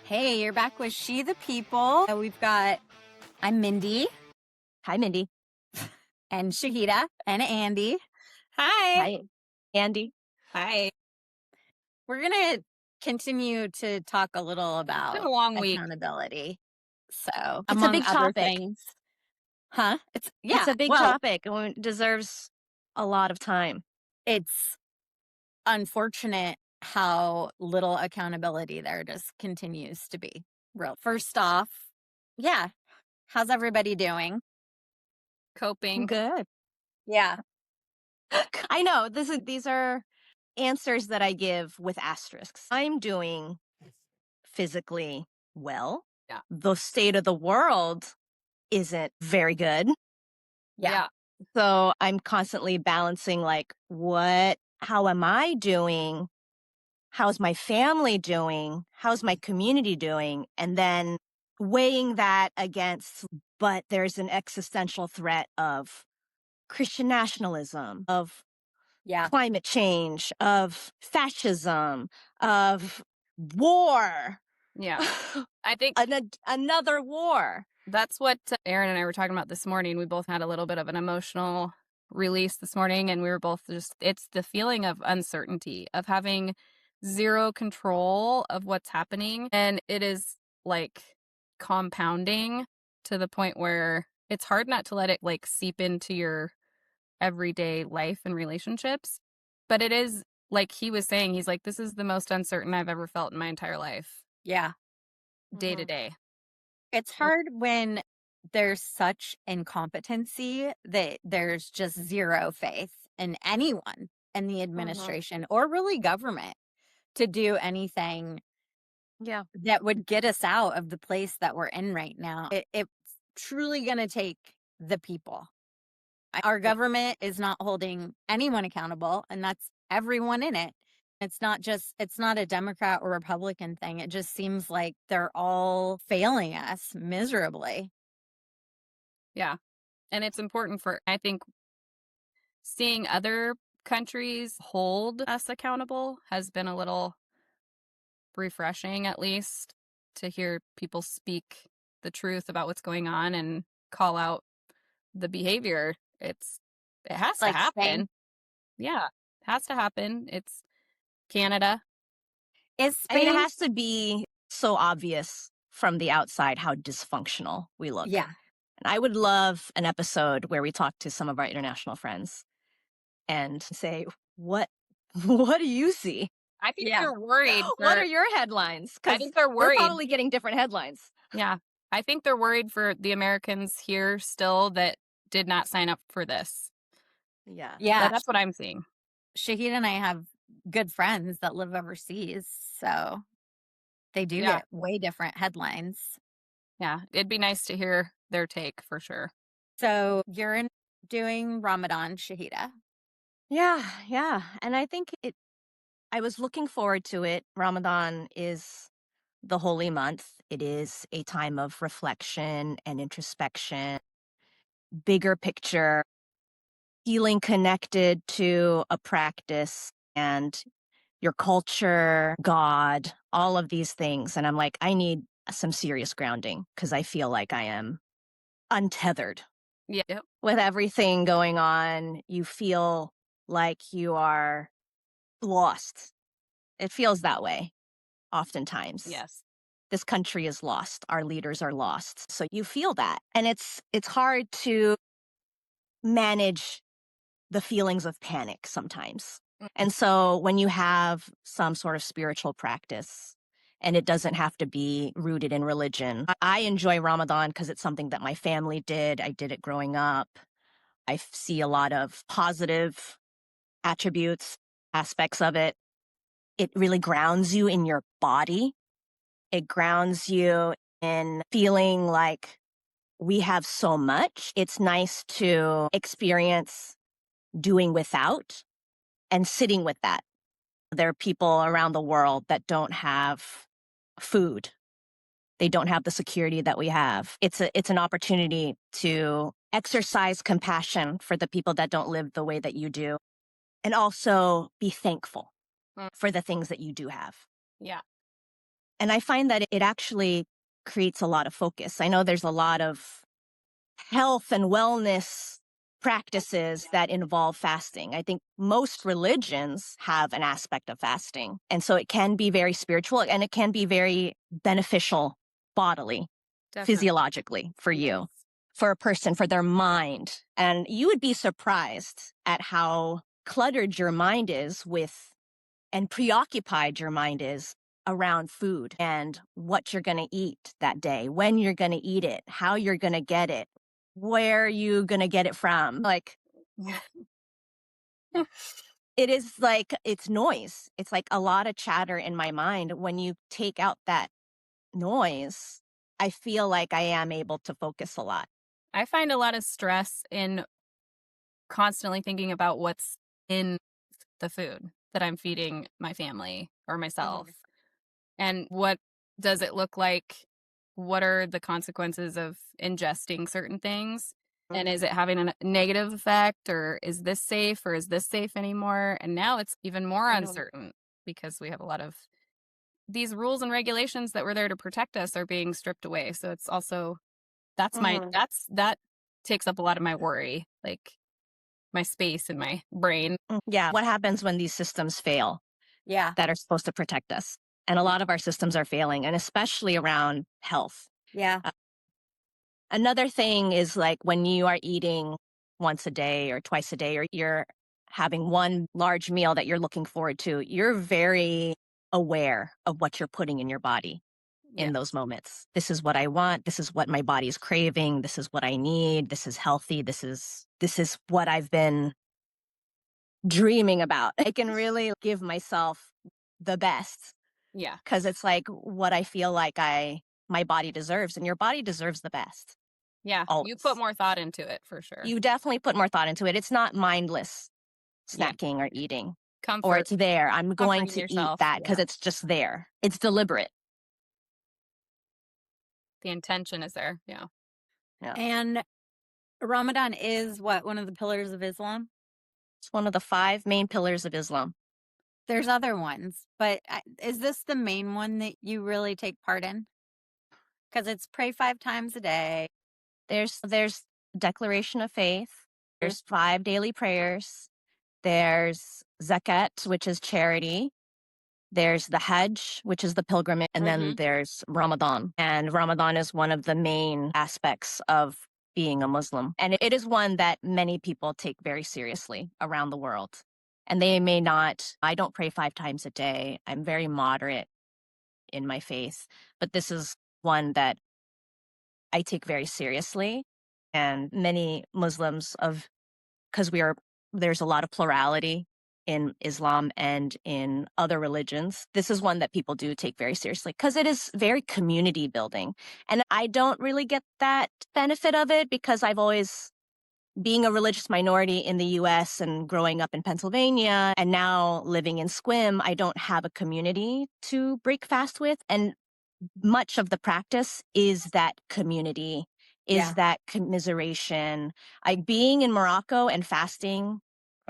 Hey, you're back with She the People. I'm Mindy. Hi, Mindy. And Shahida. And Andy. Hi. Hi, Andy. Hi. We're going to continue to talk a little about been a long week. accountability. So, It's a among big other topic. things. Huh? It's a big topic and it deserves a lot of time. It's unfortunate how little accountability there just continues to be. Real. First off, how's everybody doing? Coping. Good. Yeah. I know these are answers that I give with asterisks. I'm doing physically well. Yeah. The state of the world isn't very good. Yeah. So I'm constantly balancing how am I doing? How's my family doing? How's my community doing? And then weighing that against, but there's an existential threat of Christian nationalism, of climate change, of fascism, of war. Yeah. I think another war. that's what Aaron and I were talking about this morning. We both had a little bit of an emotional release this morning, and we were both it's the feeling of uncertainty, of having zero control of what's happening. And it is like compounding to the point where it's hard not to let it like seep into your everyday life and relationships. But it is like he was saying, he's like, this is the most uncertain I've ever felt in my entire life. Yeah. Day to day. It's hard when there's such incompetency that there's just zero faith in anyone in the administration or really government to do anything that would get us out of the place that we're in right now. It's truly going to take the people. Our government is not holding anyone accountable, and that's everyone in it. It's not a Democrat or Republican thing. It just seems like they're all failing us miserably. Yeah. And it's important I think, seeing other countries hold us accountable has been a little refreshing, at least, to hear people speak the truth about what's going on and call out the behavior. It has to happen. Spain. Yeah, it has to happen. It's Canada. It has to be so obvious from the outside how dysfunctional we look. Yeah. And I would love an episode where we talk to some of our international friends and say, what do you see? I think they're worried. What are your headlines? I think they're worried. We're probably getting different headlines. Yeah. I think they're worried for the Americans here still that did not sign up for this. Yeah. That's what I'm seeing. Shahida and I have good friends that live overseas, so they do get way different headlines. Yeah, it'd be nice to hear their take for sure. So you're doing Ramadan, Shahida. Yeah. And I think I was looking forward to it. Ramadan is the holy month. It is a time of reflection and introspection, bigger picture, feeling connected to a practice and your culture, God, all of these things. And I'm like, I need some serious grounding because I feel like I am untethered. Yeah. With everything going on, you feel like you are lost. It feels that way oftentimes. Yes. This country is lost. Our leaders are lost. So you feel that. And it's hard to manage the feelings of panic sometimes. And so when you have some sort of spiritual practice, and it doesn't have to be rooted in religion. I enjoy Ramadan because it's something that my family did. I did it growing up. I see a lot of positive attributes, aspects of it. It really grounds you in your body. It grounds you in feeling like we have so much. It's nice to experience doing without and sitting with that. There are people around the world that don't have food. They don't have the security that we have. It's an opportunity to exercise compassion for the people that don't live the way that you do, and also be thankful for the things that you do have. Yeah. And I find that it actually creates a lot of focus. I know there's a lot of health and wellness practices that involve fasting. I think most religions have an aspect of fasting. And so it can be very spiritual and it can be very beneficial bodily, Definitely. physiologically for you, Yes. for a person, for their mind. And you would be surprised at how cluttered your mind is with and preoccupied your mind is around food and what you're going to eat that day, when you're going to eat it, how you're going to get it, where you going to get it from. Like, it is like, it's noise. It's like a lot of chatter in my mind. When you take out that noise, I feel like I am able to focus a lot. I find a lot of stress in constantly thinking about what's in the food that I'm feeding my family or myself. And what does it look like? What are the consequences of ingesting certain things? And is it having a negative effect, or is this safe, or is this safe anymore? And now it's even more uncertain because we have a lot of these rules and regulations that were there to protect us are being stripped away. So it's also that takes up a lot of my worry, like my space in my brain. Yeah. What happens when these systems fail? Yeah. That are supposed to protect us. And a lot of our systems are failing, and especially around health. Yeah. Another thing is like when you are eating once a day or twice a day, or you're having one large meal that you're looking forward to, you're very aware of what you're putting in your body Yeah. in those moments. This is what I want. This is what my body's craving. This is what I need. This is healthy. This is what I've been dreaming about. I can really give myself the best Yeah. because it's like what I feel like my body deserves, and your body deserves the best. Yeah. You Always. put more thought into it for sure. You definitely put more thought into it. It's not mindless Yeah. snacking or eating, Comfort. or it's there. I'm going Comforting to yourself. eat that because it's just there. It's deliberate. The intention is there. Yeah. Yeah. And Ramadan is what, one of the pillars of Islam? It's one of the 5 main pillars of Islam. There's other ones, but is this the main one that you really take part in? Because it's pray 5 times a day. There's declaration of faith. There's 5 daily prayers. There's zakat, which is charity. There's the Hajj, which is the pilgrimage, and then there's Ramadan. And Ramadan is one of the main aspects of being a Muslim. And it is one that many people take very seriously around the world. And they may not, I don't pray 5 times a day. I'm very moderate in my faith, but this is one that I take very seriously. And many Muslims because there's a lot of plurality in Islam and in other religions. This is one that people do take very seriously because it is very community building. And I don't really get that benefit of it because I've always, being a religious minority in the US and growing up in Pennsylvania and now living in Squim, I don't have a community to break fast with. And much of the practice is that community, is that commiseration. Being in Morocco and fasting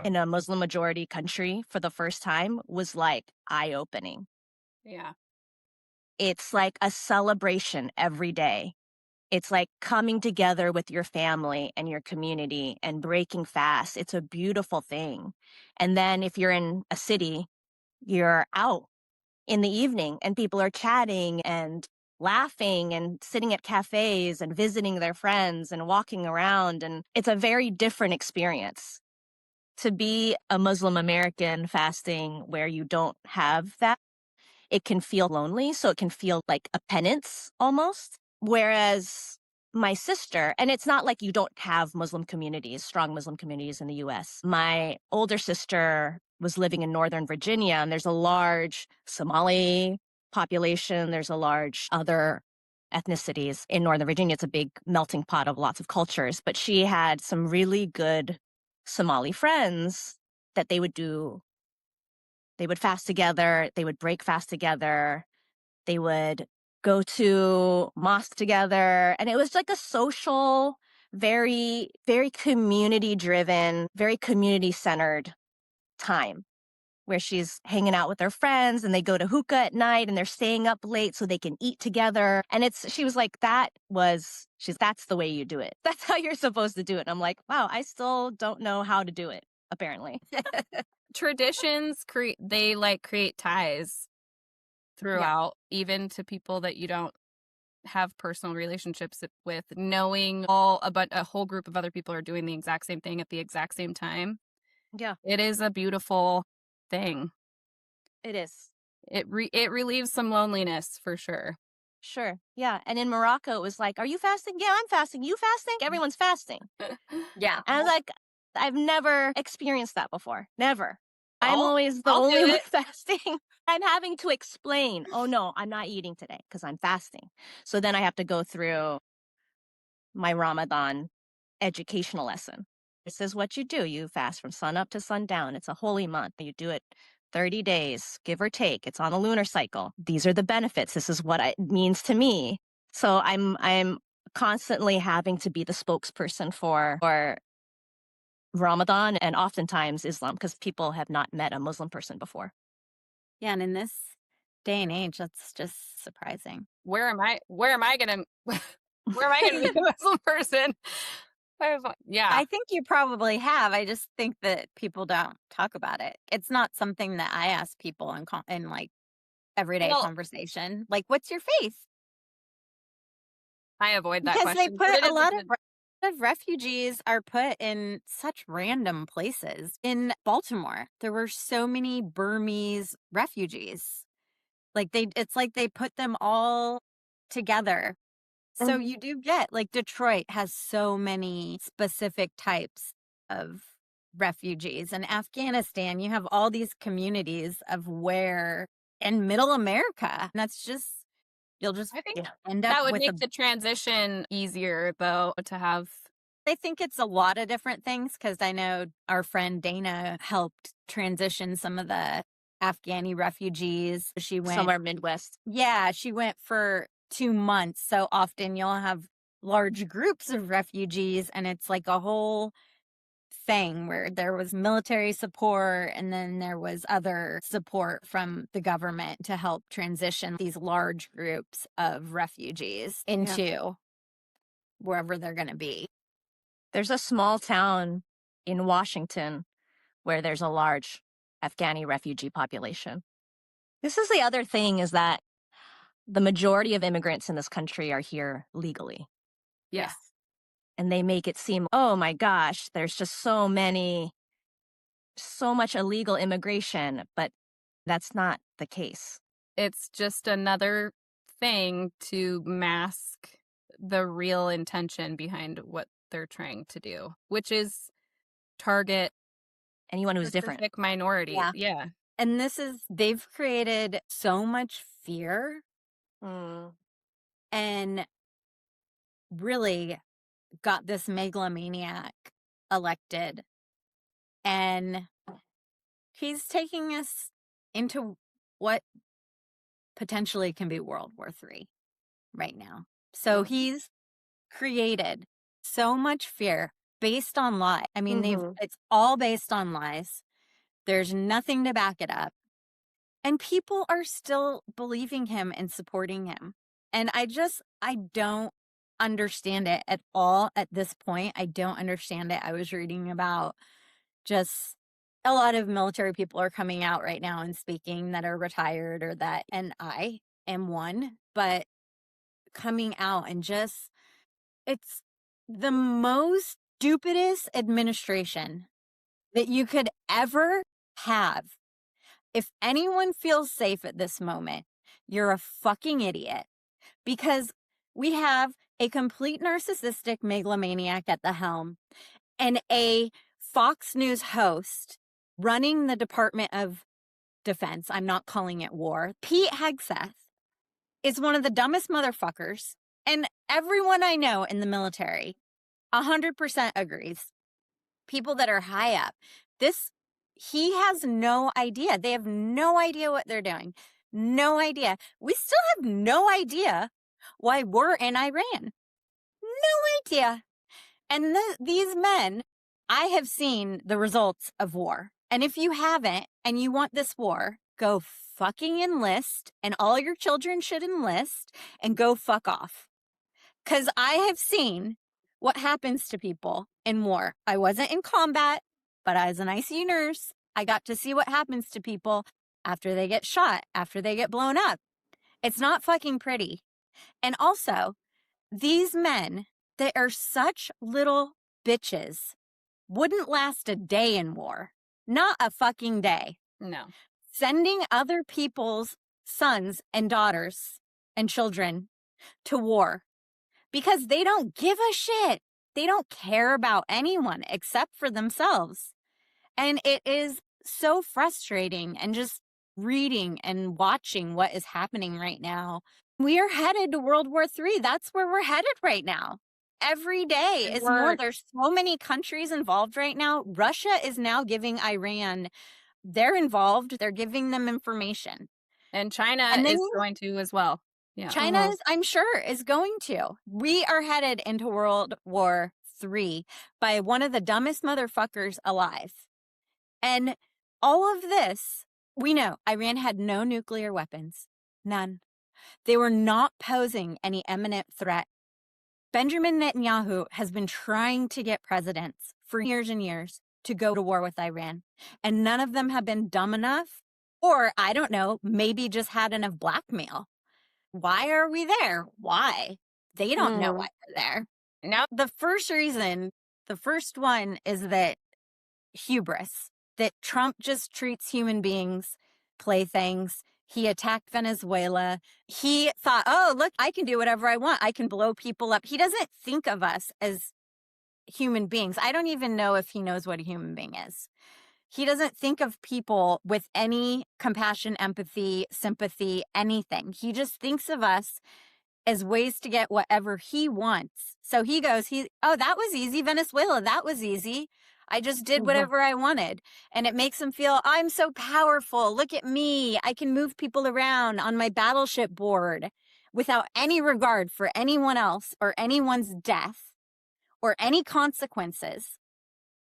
in a Muslim majority country for the first time was like eye-opening. Yeah. It's like a celebration every day. It's like coming together with your family and your community and breaking fast. It's a beautiful thing. And then if you're in a city, you're out in the evening and people are chatting and laughing and sitting at cafes and visiting their friends and walking around. And it's a very different experience to be a Muslim American fasting where you don't have that. It can feel lonely. So it can feel like a penance almost. Whereas my sister, and it's not like you don't have Muslim communities, strong Muslim communities in the US. My older sister was living in Northern Virginia, and there's a large Somali population. There's a large other ethnicities in Northern Virginia. It's a big melting pot of lots of cultures. But she had some really good Somali friends that they would fast together. They would break fast together. They would go to mosque together. And it was like a social, very, very community driven, very community centered time. where she's hanging out with her friends and they go to hookah at night and they're staying up late so they can eat together. And she was like, that's the way you do it. That's how you're supposed to do it. And I'm like, wow, I still don't know how to do it, apparently. Traditions create ties throughout, even to people that you don't have personal relationships with, knowing a whole group of other people are doing the exact same thing at the exact same time. Yeah, It is a beautiful thing. it is. It relieves some loneliness for sure. Sure. Yeah. And in Morocco, it was like, are you fasting? Yeah, I'm fasting. You fasting? Everyone's fasting. Yeah. And I was like, I've never experienced that before. Never. I'm I'll- always the I'll do only one it. fasting. I'm having to explain, oh no, I'm not eating today because I'm fasting. So then I have to go through my Ramadan educational lesson. This is what you do. You fast from sun up to sundown. It's a holy month. You do it 30 days, give or take. It's on a lunar cycle. These are the benefits. This is what it means to me. So I'm constantly having to be the spokesperson for Ramadan and oftentimes Islam because people have not met a Muslim person before. Yeah, and in this day and age, that's just surprising. Where am I gonna meet a Muslim person? Yeah. I think you probably have. I just think that people don't talk about it. It's not something that I ask people in like everyday Well, conversation. Like, what's your faith? I avoid that Because they question. but put it a is lot good- of refugees are put in such random places. In Baltimore, there were so many Burmese refugees. It's like they put them all together. So you do get, like, Detroit has so many specific types of refugees. And Afghanistan, you have all these communities of where in middle America. And that's just, you'll just I think end up that would with make the transition easier, though, to have. I think it's a lot of different things because I know our friend Dana helped transition some of the Afghani refugees. She went Somewhere Midwest. Yeah, she went for 2 months. So often you'll have large groups of refugees and it's like a whole thing where there was military support and then there was other support from the government to help transition these large groups of refugees into wherever they're going to be. There's a small town in Washington where there's a large Afghani refugee population. This is the other thing is that the majority of immigrants in this country are here legally. Yes. And they make it seem, oh my gosh, there's just so much illegal immigration, but that's not the case. It's just another thing to mask the real intention behind what they're trying to do, which is target Anyone who's different. specific minority. Yeah. And they've created so much fear and really got this megalomaniac elected. And he's taking us into what potentially can be World War III right now. So he's created so much fear based on lies. I mean, it's all based on lies. There's nothing to back it up. And people are still believing him and supporting him. And I don't understand it at all at this point. I don't understand it. I was reading about just a lot of military people are coming out right now and speaking that are retired or that, and I am one, but coming out and it's the most stupidest administration that you could ever have. If anyone feels safe at this moment, you're a fucking idiot because we have a complete narcissistic megalomaniac at the helm and a Fox News host running the Department of Defense. I'm not calling it war. Pete Hegseth is one of the dumbest motherfuckers. And everyone I know in the military 100% agrees. People that are high up. He has no idea. They have no idea what they're doing. No idea. We still have no idea why we're in Iran. No idea. And these men, I have seen the results of war. And if you haven't and you want this war, go fucking enlist, and all your children should enlist and go fuck off. Because I have seen what happens to people in war. I wasn't in combat, but as an ICU nurse, I got to see what happens to people after they get shot, after they get blown up. It's not fucking pretty. And also, these men that are such little bitches wouldn't last a day in war. Not a fucking day. No. Sending other people's sons and daughters and children to war because they don't give a shit. They don't care about anyone except for themselves. And it is so frustrating, and just reading and watching what is happening right now. We are headed to World War III. That's where we're headed right now. Every day is more. There's so many countries involved right now. Russia is now giving Iran, they're involved. They're giving them information. And China is going to as well. Yeah. China, I'm sure, is going to. We are headed into World War III by one of the dumbest motherfuckers alive. And all of this, we know Iran had no nuclear weapons. None. They were not posing any imminent threat. Benjamin Netanyahu has been trying to get presidents for years and years to go to war with Iran. And none of them have been dumb enough, or I don't know, maybe just had enough blackmail. Why are we there? Why? They don't know why we're there. Now, the first reason, the first one is that hubris, that Trump just treats human beings playthings. He attacked Venezuela. He thought, oh, look, I can do whatever I want. I can blow people up. He doesn't think of us as human beings. I don't even know if he knows what a human being is. He doesn't think of people with any compassion, empathy, sympathy, anything. He just thinks of us as ways to get whatever he wants. So he goes, oh, that was easy. Venezuela, that was easy. I just did whatever I wanted. And it makes him feel, I'm so powerful. Look at me. I can move people around on my battleship board without any regard for anyone else or anyone's death or any consequences.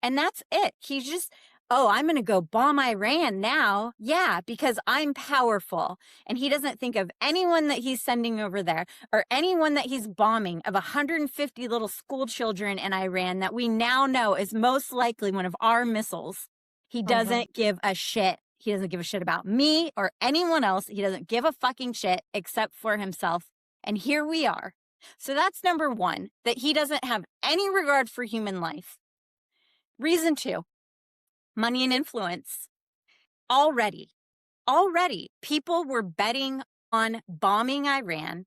And that's it. He's just, oh, I'm going to go bomb Iran now. Yeah, because I'm powerful. And he doesn't think of anyone that he's sending over there or anyone that he's bombing, of 150 little school children in Iran that we now know is most likely one of our missiles. He doesn't give a shit. He doesn't give a shit about me or anyone else. He doesn't give a fucking shit except for himself. And here we are. So that's number one, that he doesn't have any regard for human life. Reason two, money and influence. Already, people were betting on bombing Iran.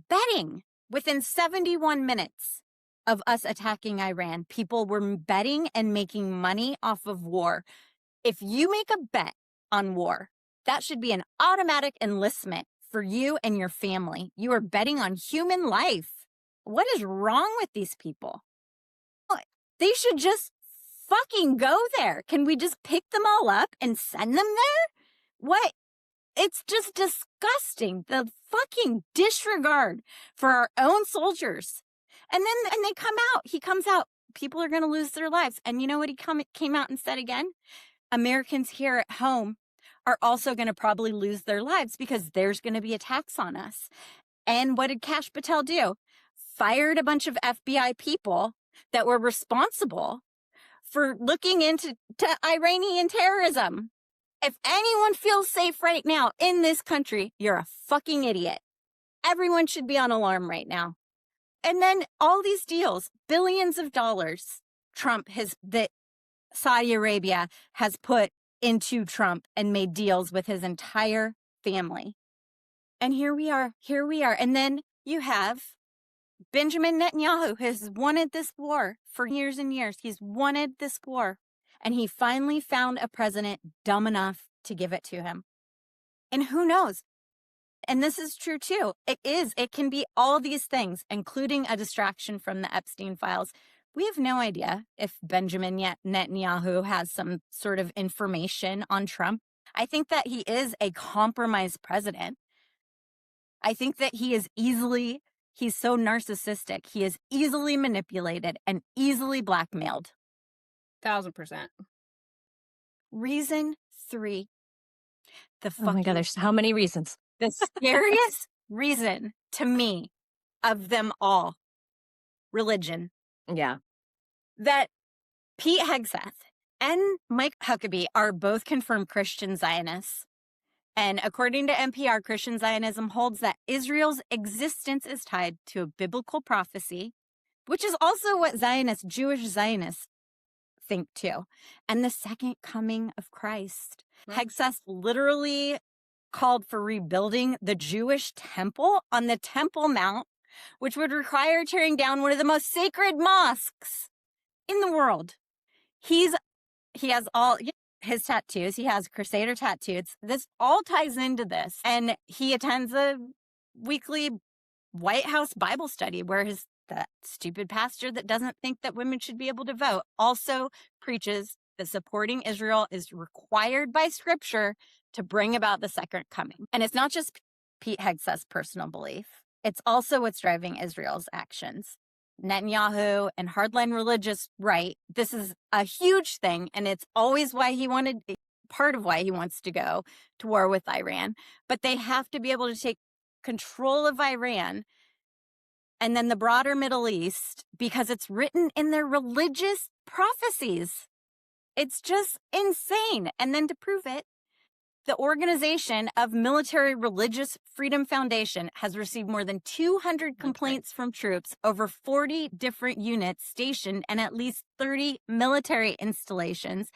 Betting within 71 minutes of us attacking Iran. People were betting and making money off of war. If you make a bet on war, that should be an automatic enlistment for you and your family. You are betting on human life. What is wrong with these people? They should just fucking go there. Can we just pick them all up and send them there? What? It's just disgusting. The fucking disregard for our own soldiers. And they come out. He comes out. People are going to lose their lives. And you know what he came out and said again? Americans here at home are also going to probably lose their lives because there's going to be attacks on us. And what did Kash Patel do? Fired a bunch of FBI people that were responsible for looking into Iranian terrorism. If anyone feels safe right now in this country, you're a fucking idiot. Everyone should be on alarm right now. And then all these deals, billions of dollars, that Saudi Arabia has put into Trump and made deals with his entire family. And here we are. And then you have Benjamin Netanyahu has wanted this war for years and years. He's wanted this war. And he finally found a president dumb enough to give it to him. And who knows? And this is true too. It can be all these things, including a distraction from the Epstein files. We have no idea if Benjamin Netanyahu has some sort of information on Trump. I think that he is a compromised president. I think that he's so narcissistic. He is easily manipulated and easily blackmailed. 1000%. Reason 3. The Oh my God, there's how many reasons? the scariest reason to me of them all, religion. Yeah. That Pete Hegseth and Mike Huckabee are both confirmed Christian Zionists. And according to NPR, Christian Zionism holds that Israel's existence is tied to a biblical prophecy, which is also what Jewish Zionists think too, and the second coming of Christ. Hegseth literally called for rebuilding the Jewish temple on the Temple Mount, which would require tearing down one of the most sacred mosques in the world. He has all his tattoos. He has Crusader tattoos. This all ties into this. And he attends a weekly White House Bible study where that stupid pastor that doesn't think that women should be able to vote also preaches that supporting Israel is required by scripture to bring about the second coming. And it's not just Pete Hegseth's personal belief. It's also what's driving Israel's actions. Netanyahu and hardline religious right. This is a huge thing, and it's always part of why he wants to go to war with Iran. But they have to be able to take control of Iran and then the broader Middle East because it's written in their religious prophecies. It's just insane. And then to prove it, the Organization of Military Religious Freedom Foundation has received more than 200 complaints from troops, over 40 different units stationed, and at least 30 military installations,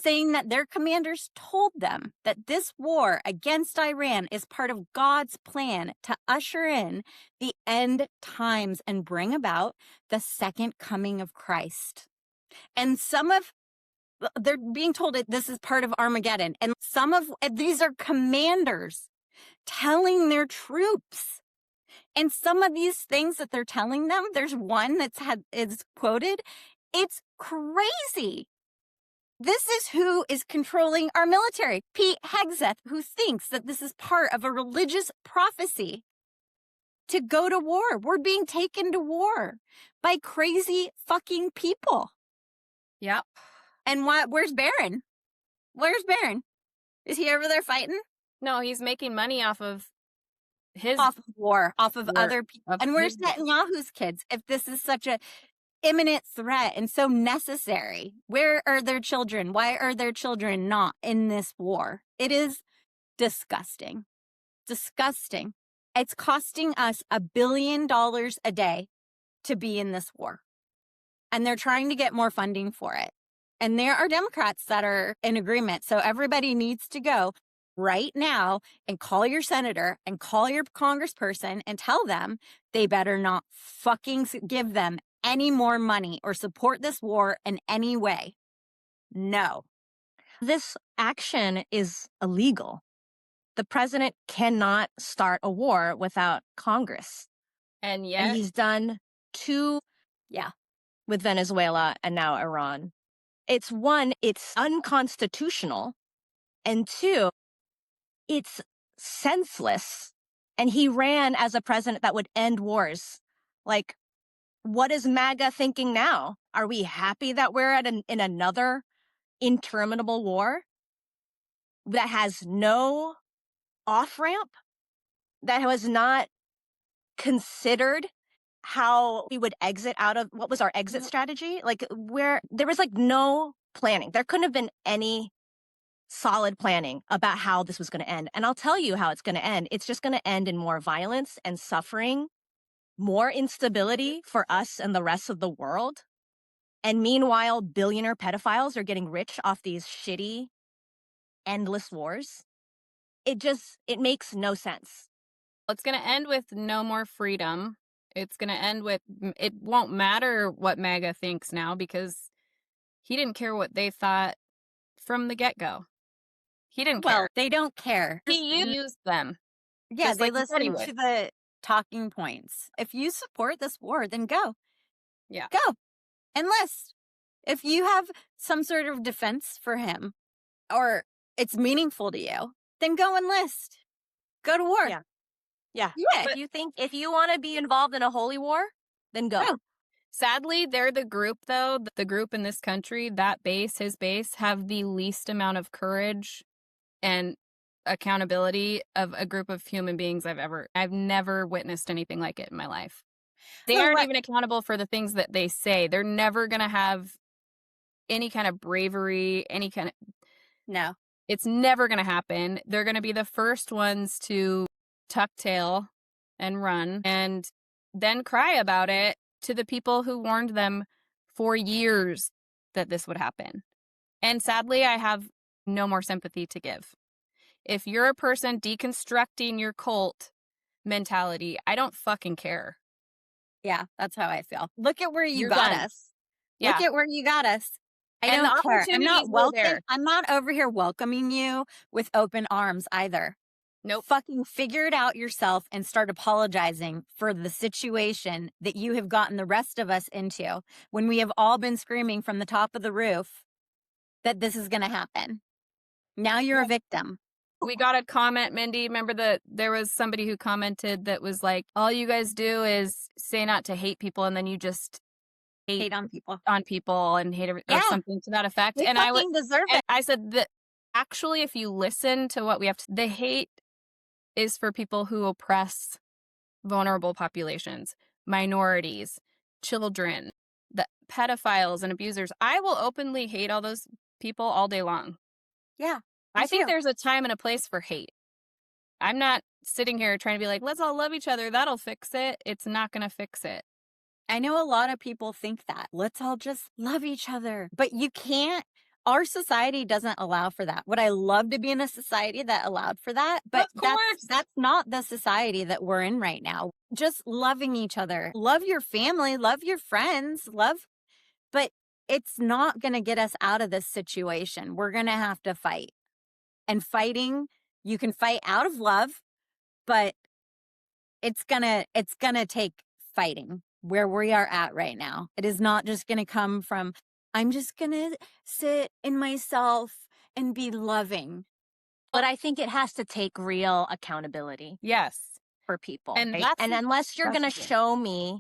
saying that their commanders told them that this war against Iran is part of God's plan to usher in the end times and bring about the second coming of Christ. And they're being told that this is part of Armageddon. And these are commanders telling their troops. And some of these things that they're telling them, there's one is quoted. It's crazy. This is who is controlling our military. Pete Hegseth, who thinks that this is part of a religious prophecy to go to war. We're being taken to war by crazy fucking people. Yep. And where's Barron? Where's Barron? Is he over there fighting? No, he's making money off of war, off of other people. And where's his- Netanyahu's kids? If this is such a imminent threat and so necessary, where are their children? Why are their children not in this war? It is disgusting. Disgusting. It's costing us $1 billion a day to be in this war. And they're trying to get more funding for it. And there are Democrats that are in agreement. So everybody needs to go right now and call your senator and call your congressperson and tell them they better not fucking give them any more money or support this war in any way. No. This action is illegal. The president cannot start a war without Congress. And yet And he's done 2 with Venezuela and now Iran. It's 1, it's unconstitutional, and 2, it's senseless. And he ran as a president that would end wars. Like, what is MAGA thinking now? Are we happy that we're in another interminable war that has no off-ramp, that was not considered how we would exit out of, what was our exit strategy? Like, where there was like no planning. There couldn't have been any solid planning about how this was going to end. And I'll tell you how it's going to end. It's just going to end in more violence and suffering, more instability for us and the rest of the world. And meanwhile, billionaire pedophiles are getting rich off these shitty, endless wars. It makes no sense. it's going to end with no more freedom. It's going to end with, it won't matter what MAGA thinks now because he didn't care what they thought from the get-go. He didn't care. Well, they don't care. He used them. Yeah, just they like he said he listen would. to the talking points. If you support this war, then go. Yeah. Go. Enlist. If you have some sort of defense for him or it's meaningful to you, then go enlist. Go to war. Yeah. Yeah. If you want to be involved in a holy war, then go. Oh. Sadly, they're the group, though, the group in this country, that base, his base, have the least amount of courage and accountability of a group of human beings I've never witnessed anything like it in my life. They So aren't what? even accountable for the things that they say. They're never going to have any kind of bravery, No. it's never going to happen. They're going to be the first ones to tuck tail and run and then cry about it to the people who warned them for years that this would happen. And sadly, I have no more sympathy to give. If you're a person deconstructing your cult mentality, I don't fucking care. Yeah, that's how I feel. Look at where you You're got done. us. Yeah. Look at where you got us. I And the don't care. opportunities were there. I'm not over here welcoming you with open arms either. Nope. Fucking figure it out yourself and start apologizing for the situation that you have gotten the rest of us into when we have all been screaming from the top of the roof that this is going to happen. Now you're a victim. We got a comment, Mindy. Remember there was somebody who commented that was like, all you guys do is say not to hate people and then you just Hate on people. And hate or something to that effect. They And fucking deserve it. I said that actually, if you listen to what we have the hate is for people who oppress vulnerable populations, minorities, children, the pedophiles and abusers. I will openly hate all those people all day long. Yeah. I think there's a time and a place for hate. I'm not sitting here trying to be like, let's all love each other. That'll fix it. It's not going to fix it. I know a lot of people think that. Let's all just love each other. But you can't. Our society doesn't allow for that. Would I love to be in a society that allowed for that? But Of course. that's not the society that we're in right now. Just loving each other. Love your family. Love your friends. But it's not going to get us out of this situation. We're going to have to fight. And fighting, you can fight out of love, but it's gonna take fighting where we are at right now. It is not just gonna come from, I'm just gonna sit in myself and be loving. But I think it has to take real accountability Yes. for people. And right? And unless you're going to true. show me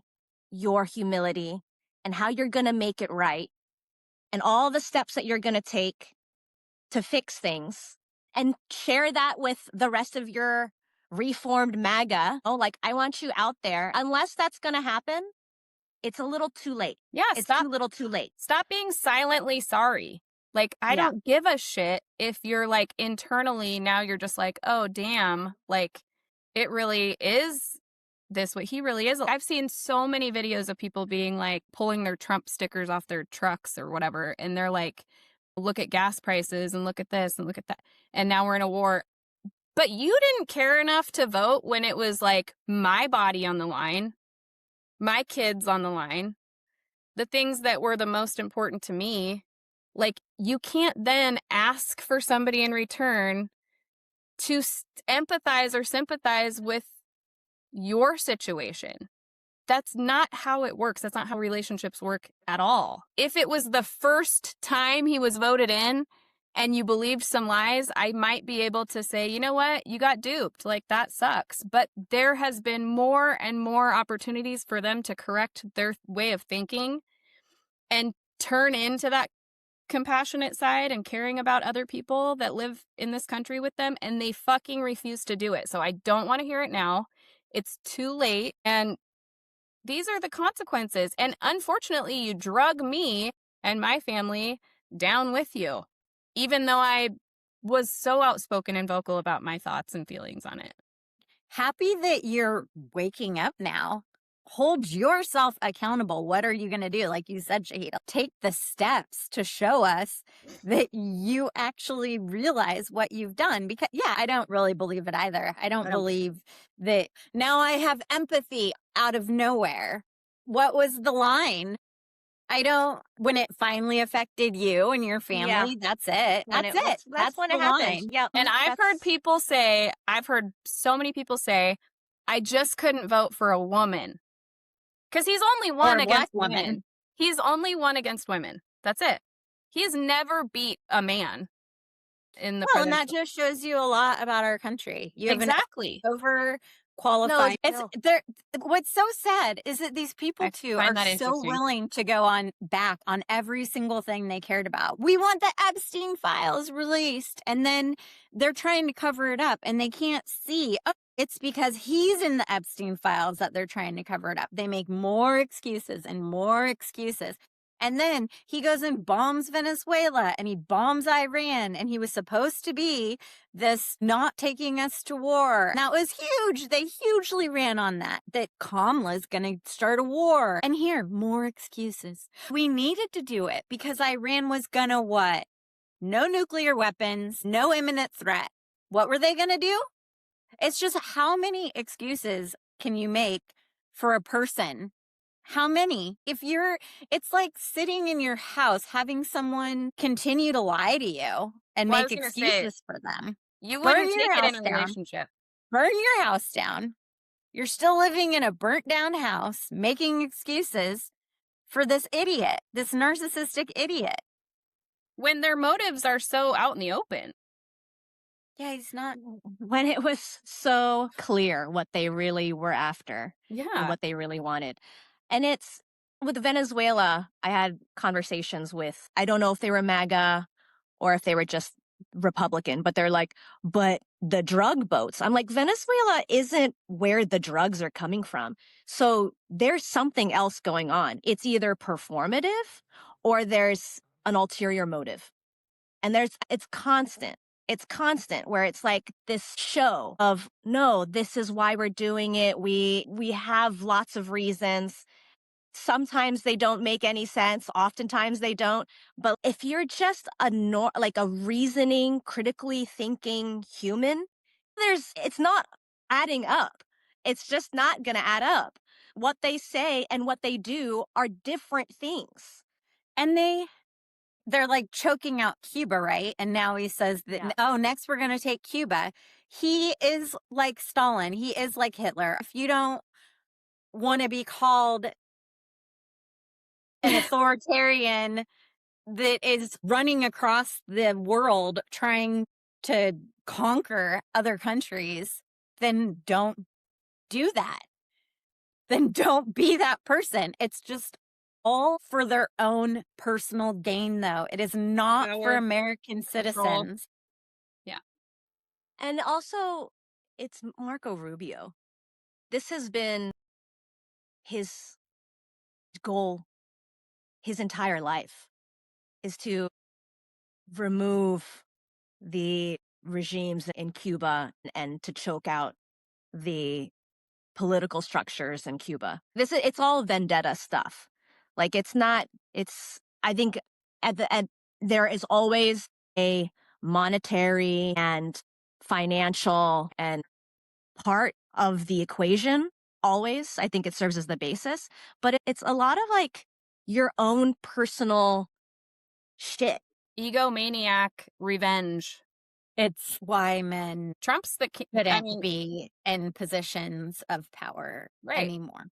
your humility and how you're going to make it right and all the steps that you're going to take to fix things and share that with the rest of your reformed MAGA, I want you out there. Unless that's going to happen, it's a little too late. Yeah, It's too little too late. Stop being silently sorry. I don't give a shit if you're internally now you're just oh, damn, it really is this what he really is. I've seen so many videos of people being pulling their Trump stickers off their trucks or whatever. And they're look at gas prices and look at this and look at that. And now we're in a war. But you didn't care enough to vote when it was my body on the line, my kids on the line, the things that were the most important to me. You can't then ask for somebody in return to empathize or sympathize with your situation. That's not how it works. That's not how relationships work at all. If it was the first time he was voted in and you believed some lies, I might be able to say, you know what? You got duped. That sucks. But there has been more and more opportunities for them to correct their way of thinking and turn into that compassionate side and caring about other people that live in this country with them. And they fucking refuse to do it. So I don't want to hear it now. It's too late. And these are the consequences. And unfortunately, you drug me and my family down with you, even though I was so outspoken and vocal about my thoughts and feelings on it. Happy that you're waking up now. Hold yourself accountable. What are you going to do? Like you said, Shahida, take the steps to show us that you actually realize what you've done. Because, I don't really believe it either. I don't believe that now I have empathy out of nowhere. What was the line? When it finally affected you and your family, that's it. That's it. That's when it happened. Yeah. And I've heard so many people say, I just couldn't vote for a woman. Because he's only won against women. He's only won against women. That's it. He's never beat a man in the and that just shows you a lot about our country. You have exactly an qualifying. It's no. there. What's so sad is that these people I too find are that so interesting. willing to go on back on every single thing they cared about. We want the Epstein files released, and then they're trying to cover it up, and they can't see. Oh, it's because he's in the Epstein files that they're trying to cover it up. They make more excuses and more excuses. And then he goes and bombs Venezuela and he bombs Iran, and he was supposed to be this not taking us to war. That was huge. They hugely ran on that Kamala's going to start a war. And here, more excuses. We needed to do it because Iran was going to what? No nuclear weapons, no imminent threat. What were they going to do? It's just how many excuses can you make for a person? How many? It's like sitting in your house having someone continue to lie to you and Well, I make was gonna say, excuses for them. you Burn wouldn't take your it in house a down. relationship. Burn your house down. You're still living in a burnt down house, making excuses for this idiot, this narcissistic idiot. When their motives are so out in the open. Yeah, he's not. When it was so clear what they really were after and Yeah. what they really wanted. And it's with Venezuela, I had conversations with, I don't know if they were MAGA or if they were just Republican, but they're like, but the drug boats. I'm like, Venezuela isn't where the drugs are coming from. So there's something else going on. It's either performative or there's an ulterior motive. And it's constant. It's constant where it's like this show of, no, this is why we're doing it. We have lots of reasons. Sometimes they don't make any sense. Oftentimes they don't. But if you're just like a reasoning, critically thinking human, it's not adding up. It's just not going to add up. What they say and what they do are different things. And they're like choking out Cuba, right? And now he says that, Yeah. oh, next we're going to take Cuba. He is like Stalin. He is like Hitler. If you don't want to be called an authoritarian that is running across the world trying to conquer other countries, then don't do that. Then don't be that person. It's just all for their own personal gain, though. It is not for Power, American control. citizens. Yeah. And also, it's Marco Rubio. This has been his goal his entire life, is to remove the regimes in Cuba and to choke out the political structures in Cuba. It's all vendetta stuff. Like I think there is always a monetary and financial and part of the equation. Always, I think it serves as the basis, but it's a lot of like your own personal shit. Egomaniac revenge. It's why men Trump's the couldn't be in positions of power Right. anymore.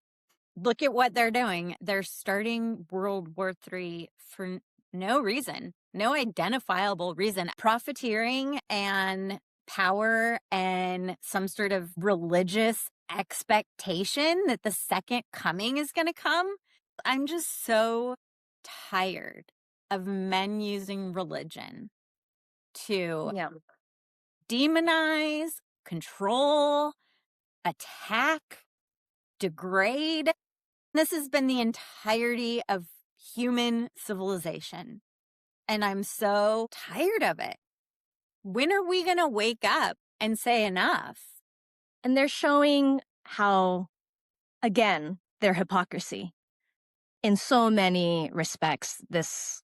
Look at what they're doing. They're starting World War III for no reason, no identifiable reason. Profiteering and power and some sort of religious expectation that the second coming is going to come. I'm just so tired of men using religion to Yeah. demonize, control, attack, degrade. This has been the entirety of human civilization. And I'm so tired of it. When are we going to wake up and say enough? And they're showing how, again, their hypocrisy. In so many respects, this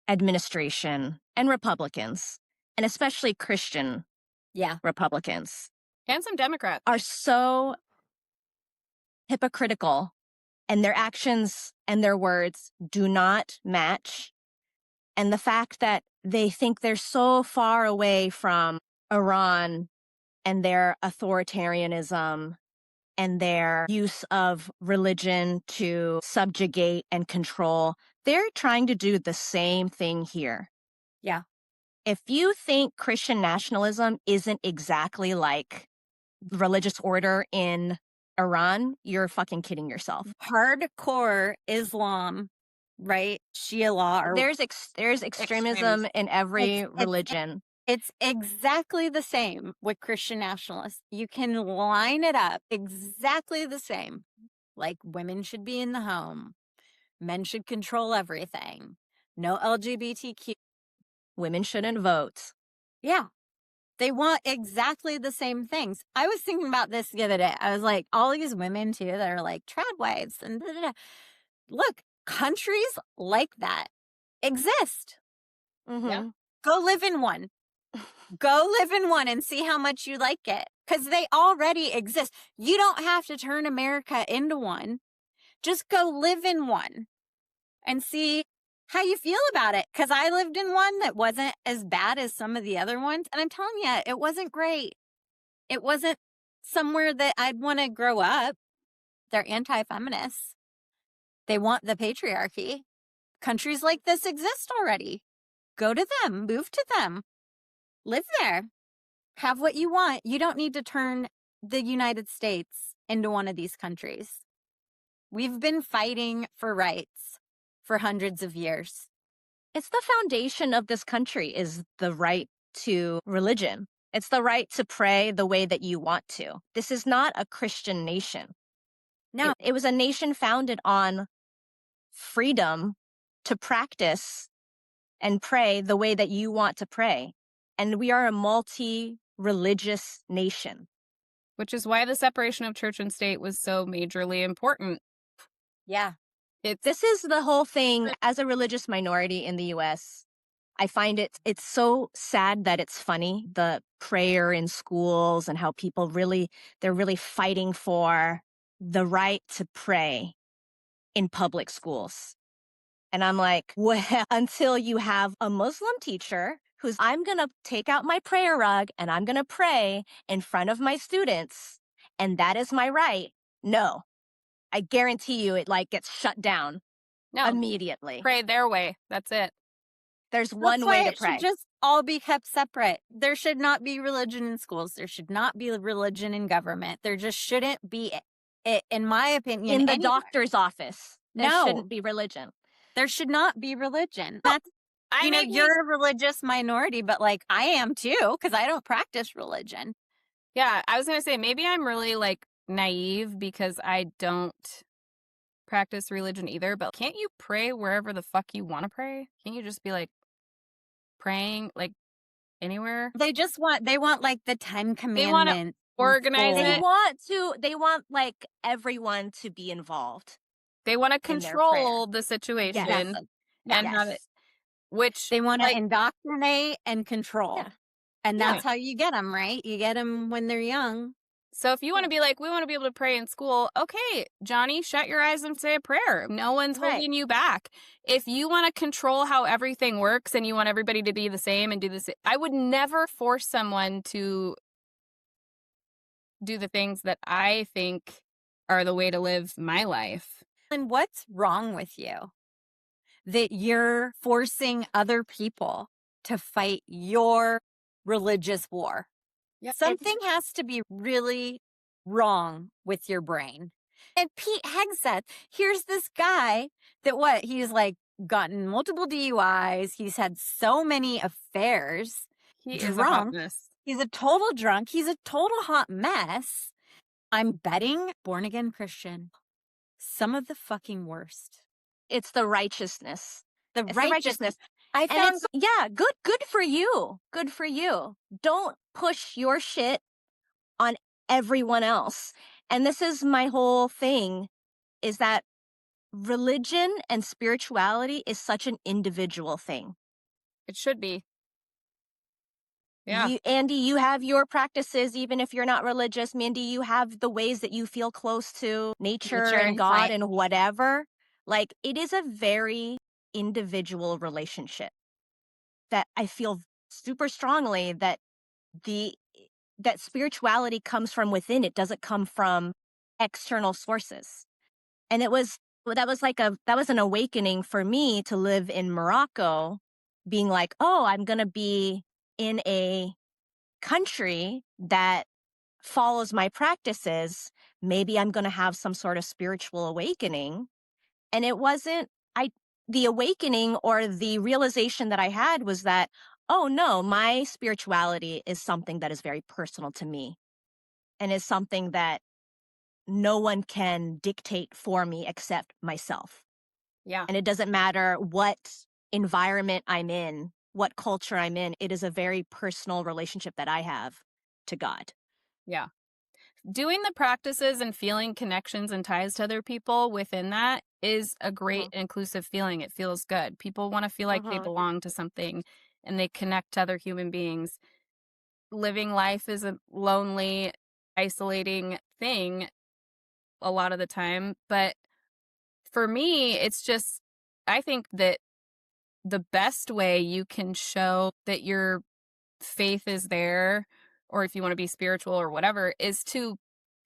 administration and Republicans, and especially Christian Republicans, and some Democrats are so hypocritical, and their actions and their words do not match. And the fact that they think they're so far away from Iran and their authoritarianism and their use of religion to subjugate and control, they're trying to do the same thing here. Yeah. If you think Christian nationalism isn't exactly like religious order in Iran, you're fucking kidding yourself. Hardcore Islam, right? Shia law. Or There's extremism in every It's- religion. It's exactly the same with Christian nationalists. You can line it up exactly the same. Like women should be in the home. Men should control everything. No LGBTQ. Women shouldn't vote. Yeah. They want exactly the same things. I was thinking about this the other day. I was like, all these women too that are like trad wives and da, da, da. Look, countries like that exist. Mm-hmm. Yeah. Go live in one. Go live in one and see how much you like it. Because they already exist. You don't have to turn America into one. Just go live in one and see how you feel about it. Because I lived in one that wasn't as bad as some of the other ones. And I'm telling you, it wasn't great. It wasn't somewhere that I'd want to grow up. They're anti-feminists. They want the patriarchy. Countries like this exist already. Go to them. Move to them. Live there. Have what you want. You don't need to turn the United States into one of these countries. We've been fighting for rights for hundreds of years. It's the foundation of this country is the right to religion. It's the right to pray the way that you want to. This is not a Christian nation. No, It was a nation founded on freedom to practice and pray the way that you want to pray. And we are a multi-religious nation. Which is why the separation of church and state was so majorly important. yeah. This is the whole thing as a religious minority in the US. I find it's so sad that it's funny, the prayer in schools and how people they're really fighting for the right to pray in public schools. And I'm like, well, until you have a Muslim teacher who's, I'm going to take out my prayer rug and I'm going to pray in front of my students, and that is my right. No, I guarantee you it gets shut down immediately. Pray their way. That's it. There's one way to It pray. should just all be kept separate. There should not be religion in schools. There should not be religion in government. There just shouldn't be it, in my opinion. In the anywhere. doctor's office, there No. shouldn't be religion. There should not be religion. That's, you're a religious minority, but I am too, because I don't practice religion. Yeah, I was going to say, maybe I'm really naive because I don't practice religion either, but can't you pray wherever the fuck you want to pray? Can't you just be praying anywhere? They want the 10 Commandments. Organize it. They want everyone to be involved. They want to control the situation and have it, which they want to indoctrinate and control. Yeah. And that's how you get them, right? You get them when they're young. So if you want to be we want to be able to pray in school, okay, Johnny, shut your eyes and say a prayer. No one's holding you back. If you want to control how everything works and you want everybody to be the same and do this, I would never force someone to do the things that I think are the way to live my life. And what's wrong with you that you're forcing other people to fight your religious war? Yeah. Something has to be really wrong with your brain. And Pete Hegseth, here's this guy that he's gotten multiple DUIs. He's had so many affairs. He drunk. Is a hot mess. He's a total drunk. He's a total hot mess. I'm betting born again Christian. Some of the fucking worst. It's the righteousness. The righteousness. I found, good for you. Good for you. Don't push your shit on everyone else. And this is my whole thing, is that religion and spirituality is such an individual thing. It should be. Yeah. Andy, you have your practices, even if you're not religious. Mindy, you have the ways that you feel close to nature and God and whatever. It is a very individual relationship that I feel super strongly that spirituality comes from within. It doesn't come from external sources. And that was an awakening for me to live in Morocco, being I'm going to be in a country that follows my practices, maybe I'm going to have some sort of spiritual awakening. And it wasn't, the awakening or the realization that I had was that, oh no, my spirituality is something that is very personal to me and is something that no one can dictate for me except myself. Yeah. And it doesn't matter what environment I'm in, what culture I'm in, it is a very personal relationship that I have to God. Yeah. Doing the practices and feeling connections and ties to other people within that is a great inclusive feeling. It feels good. People want to feel like they belong to something and they connect to other human beings. Living life is a lonely, isolating thing a lot of the time. But for me, it's just, I think that the best way you can show that your faith is there, or if you want to be spiritual or whatever, is to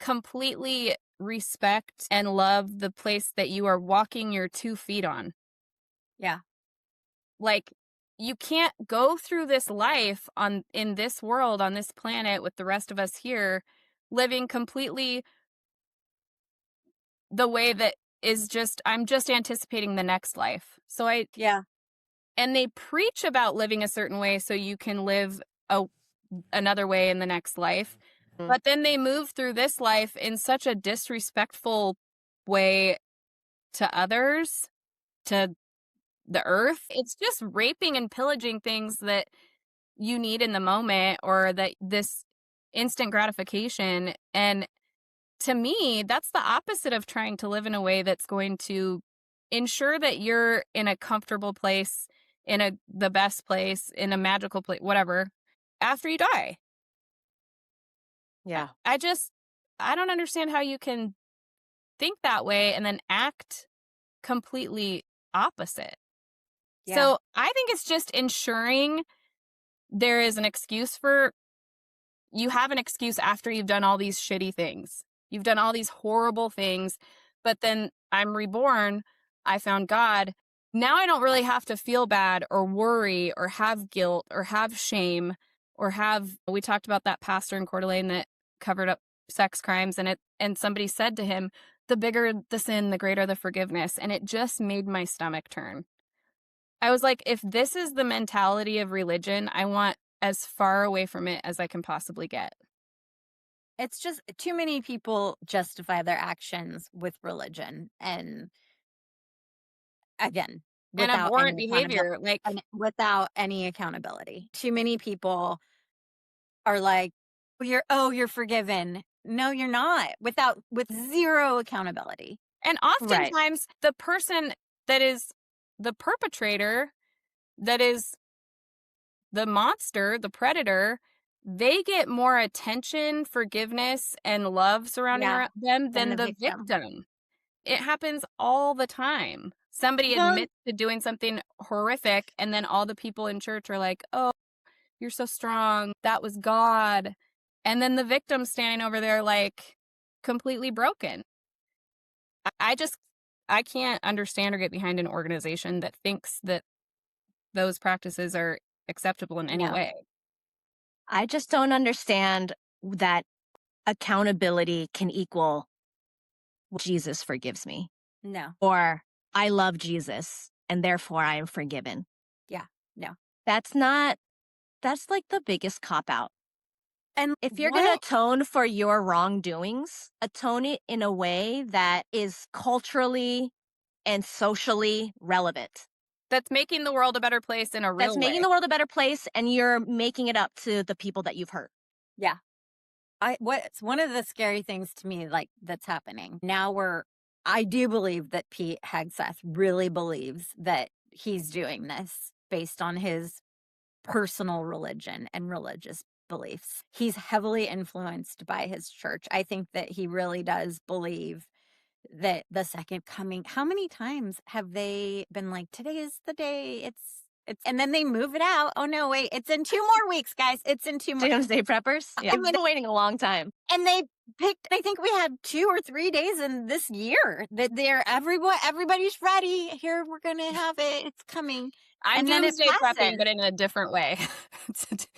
completely respect and love the place that you are walking your 2 feet on. Yeah. Like, you can't go through this life in this world, on this planet with the rest of us here, living completely the way that is just, I'm just anticipating the next life. Yeah. And they preach about living a certain way so you can live another way in the next life. But then they move through this life in such a disrespectful way to others, to the earth. It's just raping and pillaging things that you need in the moment, or that this instant gratification. And to me, that's the opposite of trying to live in a way that's going to ensure that you're in a comfortable place, the best place, in a magical place, whatever, after you die. Yeah. I don't understand how you can think that way and then act completely opposite. Yeah. So I think it's just ensuring there is an excuse you have an excuse after you've done all these shitty things. You've done all these horrible things, but then I'm reborn. I found God. Now I don't really have to feel bad or worry or have guilt or have shame we talked about that pastor in Coeur d'Alene that covered up sex crimes, and somebody said to him, the bigger the sin, the greater the forgiveness. And it just made my stomach turn. I was like, if this is the mentality of religion, I want as far away from it as I can possibly get. It's just too many people justify their actions with religion, and again, And without abhorrent any accountability. behavior, like, Without any accountability. Too many people are like, you're forgiven. No, you're not. With zero accountability. and Right. oftentimes the person that is the perpetrator, that is the monster, the predator, they get more attention, forgiveness, and love surrounding Yeah. them Than than the the victim. victim. It happens all the time. Somebody Well, admits to doing something horrific, and then all the people in church are like, oh, you're so strong. That was God. And then the victim's standing over there like completely broken. I just, I can't understand or get behind an organization that thinks that those practices are acceptable in any no. way. I just don't understand that accountability can equal Jesus forgives me, No. or I love Jesus and therefore I am forgiven. Yeah. No. That's like the biggest cop out. And If you're going to atone for your wrongdoings, atone it in a way that is culturally and socially relevant. That's making the world a better place in a real That's making way. the world a better place, and you're making it up to the people that you've hurt. Yeah. What's one of the scary things to me, like, that's happening now, I do believe that Pete Hegseth really believes that he's doing this based on his personal religion and religious beliefs. He's heavily influenced by his church. I think that he really does believe that the second coming. How many times have they been like, today is the day, and then they move it out. Oh no, wait, it's in 2 more weeks, guys. It's in 2 more. Doomsday preppers? Yeah. I've been waiting a long time. And they picked, I think we had 2 or 3 days in this year that everybody's ready. Here, we're going to have it. It's coming. I'm And then it doomsday prepping, passes. but in a different way.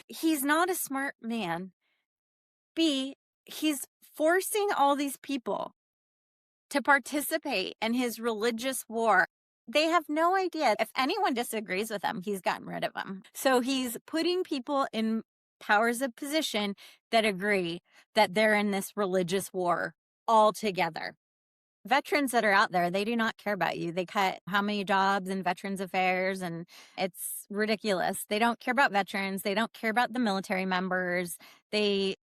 He's not a smart man. B, he's forcing all these people to participate in his religious war. They have no idea. If anyone disagrees with him, he's gotten rid of them. So he's putting people in powers of position that agree that they're in this religious war all together. Veterans that are out there, they do not care about you. They cut how many jobs in Veterans Affairs, and it's ridiculous. They don't care about veterans. They don't care about the military members. They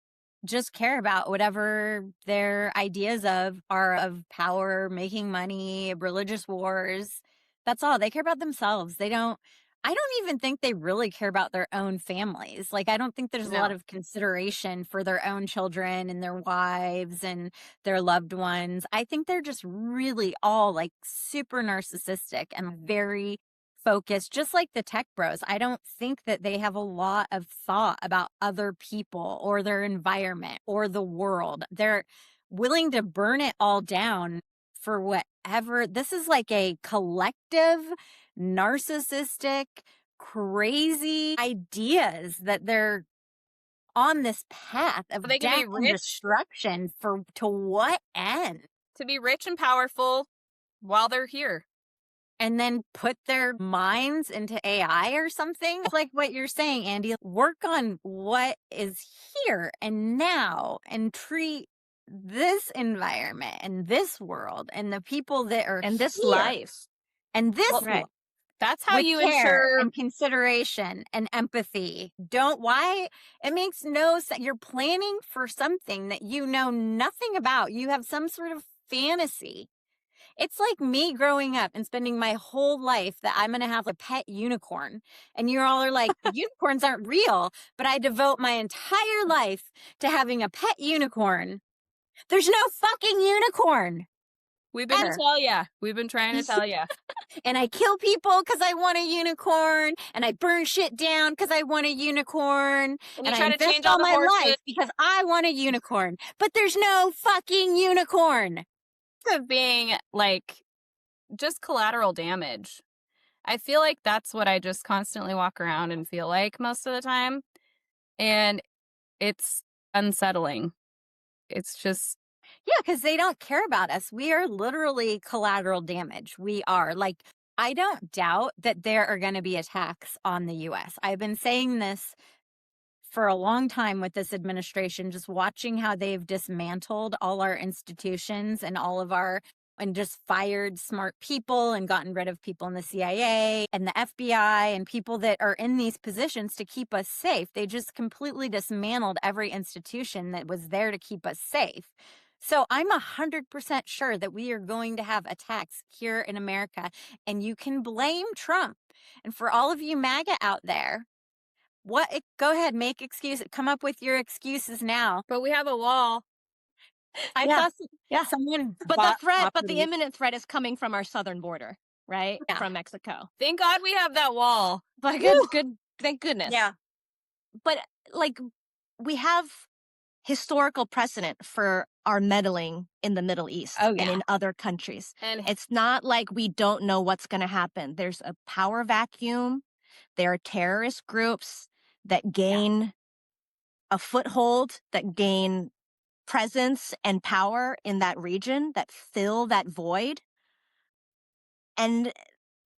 just care about whatever their ideas are of power, making money, religious wars. That's all. They care about themselves. I don't even think they really care about their own families. Like, I don't think there's a lot No. of consideration for their own children and their wives and their loved ones. I think they're just really all like super narcissistic and very focused, just like the tech bros. I don't think that they have a lot of thought about other people or their environment or the world. They're willing to burn it all down for whatever. This is like a collective, narcissistic, crazy ideas that they're on this path of They can be death and rich, destruction to what end? to be rich and powerful while they're here. And then put their minds into AI or something. Like what you're saying, Andy, work on what is here and now and treat this environment and this world and the people that are And this here life. and this Well, Right. life That's how with you care ensure. and consideration and empathy. Why? It makes no sense. You're planning for something that you know nothing about. You have some sort of fantasy. It's like me growing up and spending my whole life that I'm going to have a pet unicorn. And you all are like, the unicorns aren't real, but I devote my entire life to having a pet unicorn. There's no fucking unicorn. We've been Ever. to tell ya. We've been trying to tell ya. And I kill people because I want a unicorn. And I burn shit down because I want a unicorn. And you And I try to invest change all all the my horses. life because I want a unicorn. But there's no fucking unicorn. Of being like just collateral damage. I feel like that's what I just constantly walk around and feel like most of the time. And it's unsettling. It's just, Yeah, because they don't care about us. We are literally collateral damage. We are. Like, I don't doubt that there are going to be attacks on the US. I've been saying this for a long time with this administration, just watching how they've dismantled all our institutions and and just fired smart people and gotten rid of people in the CIA and the FBI and people that are in these positions to keep us safe. They just completely dismantled every institution that was there to keep us safe. So I'm 100% sure that we are going to have attacks here in America, and you can blame Trump. And for all of you MAGA out there, go ahead, make excuses. Come up with your excuses now. but we have a wall. I Yeah, saw yeah. someone But bought the property. imminent threat is coming from our southern border, right? Yeah. From Mexico. Thank God we have that wall. But thank goodness. Yeah. But like, we have historical precedent for our meddling in the Middle East Oh, and yeah. in other countries. And It's not like we don't know what's going to happen. There's a power vacuum. There are terrorist groups that gain a foothold, that gain presence and power in that region, that fill that void. And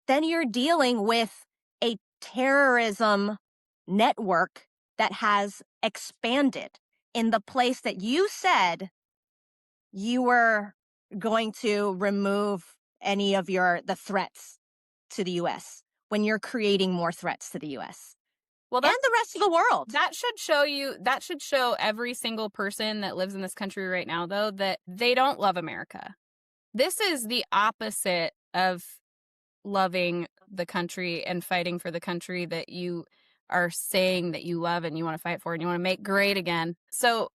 then you're dealing with a terrorism network that has expanded in the place that you said you were going to remove any of the threats to the US when you're creating more threats to the US well, and the rest of the world. that should show every single person that lives in this country right now, though, that they don't love America. This is the opposite of loving the country and fighting for the country that you are saying that you love and you want to fight for and you want to make great again. So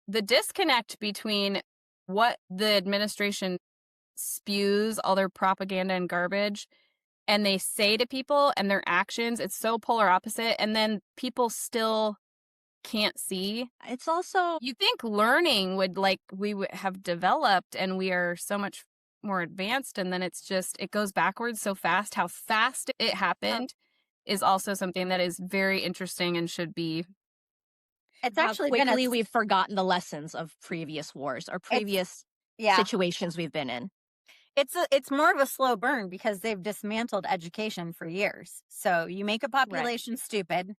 the disconnect between what the administration spews, all their propaganda and garbage, and they say to people and their actions, it's so polar opposite. And then people still can't see. It's also, You think learning we would have developed and we are so much more advanced, and then it goes backwards so fast. How fast it happened is also something that is very interesting and should be It's how actually been quickly we've forgotten the lessons of previous wars or previous yeah. situations we've been in. It's more of a slow burn because they've dismantled education for years. So you make a population stupid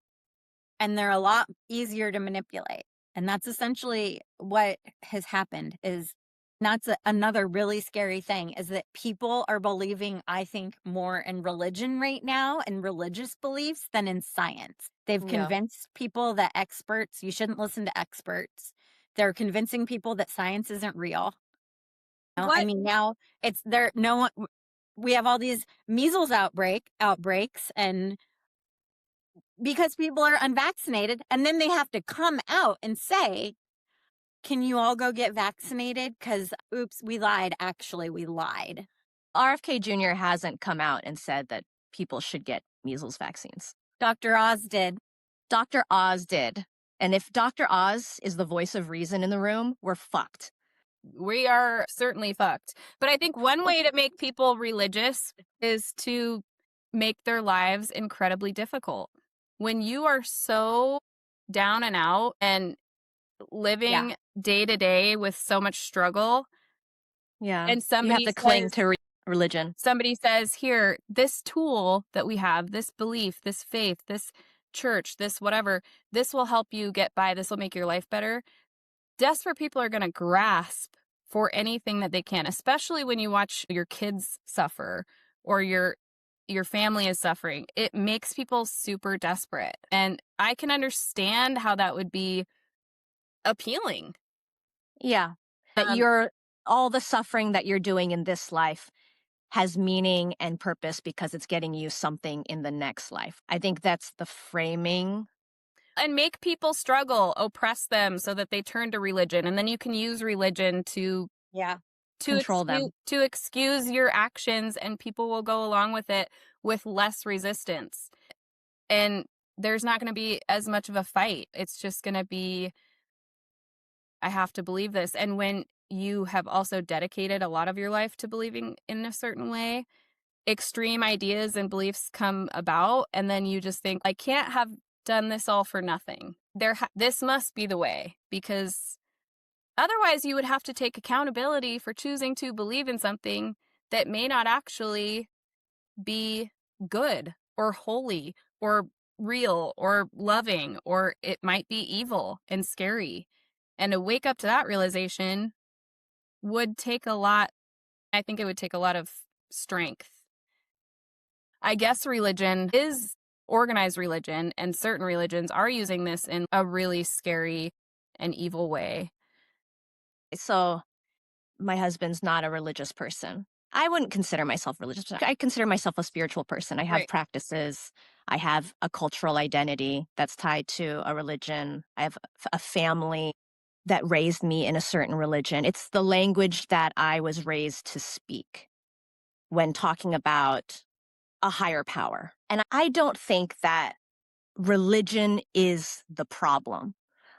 and they're a lot easier to manipulate. And that's essentially what has happened is that's another really scary thing is that people are believing, I think, more in religion right now and religious beliefs than in science. They've Yeah. convinced people that experts, you shouldn't listen to experts. They're convincing people that science isn't real. I mean, now it's there. No one. We have all these measles outbreaks, and because people are unvaccinated, and then they have to come out and say, "Can you all go get vaccinated?" Because, oops, we lied. Actually, we lied. RFK Jr. hasn't come out and said that people should get measles vaccines. Dr. Oz did. Dr. Oz did. And if Dr. Oz is the voice of reason in the room, we're fucked. We are certainly fucked. But I think one way to make people religious is to make their lives incredibly difficult. When you are so down and out and living day to day with so much struggle, Yeah. and You have somebody to cling says, to religion. somebody says, here, this tool that we have, this belief, this faith, this church, this whatever, this will help you get by, this will make your life better. Desperate people are going to grasp for anything that they can, especially when you watch your kids suffer or your family is suffering. It makes people super desperate. And I can understand how that would be appealing. Yeah. That all the suffering that you're doing in this life has meaning and purpose because it's getting you something in the next life. I think that's the framing. And make people struggle, oppress them so that they turn to religion. And then you can use religion to Control them. To excuse your actions, and people will go along with it with less resistance. And there's not going to be as much of a fight. It's just going to be, I have to believe this. And when you have also dedicated a lot of your life to believing in a certain way, extreme ideas and beliefs come about, and then you just think, I can't have done this all for nothing. This must be the way, because otherwise you would have to take accountability for choosing to believe in something that may not actually be good or holy or real or loving, or it might be evil and scary. And to wake up to that realization would take a lot. I think it would take a lot of strength. I guess religion is organized religion, and certain religions are using this in a really scary and evil way. So my husband's not a religious person. I wouldn't consider myself religious. I consider myself a spiritual person. I have practices. I have a cultural identity that's tied to a religion. I have a family that raised me in a certain religion. It's the language that I was raised to speak when talking about a higher power. And I don't think that religion is the problem.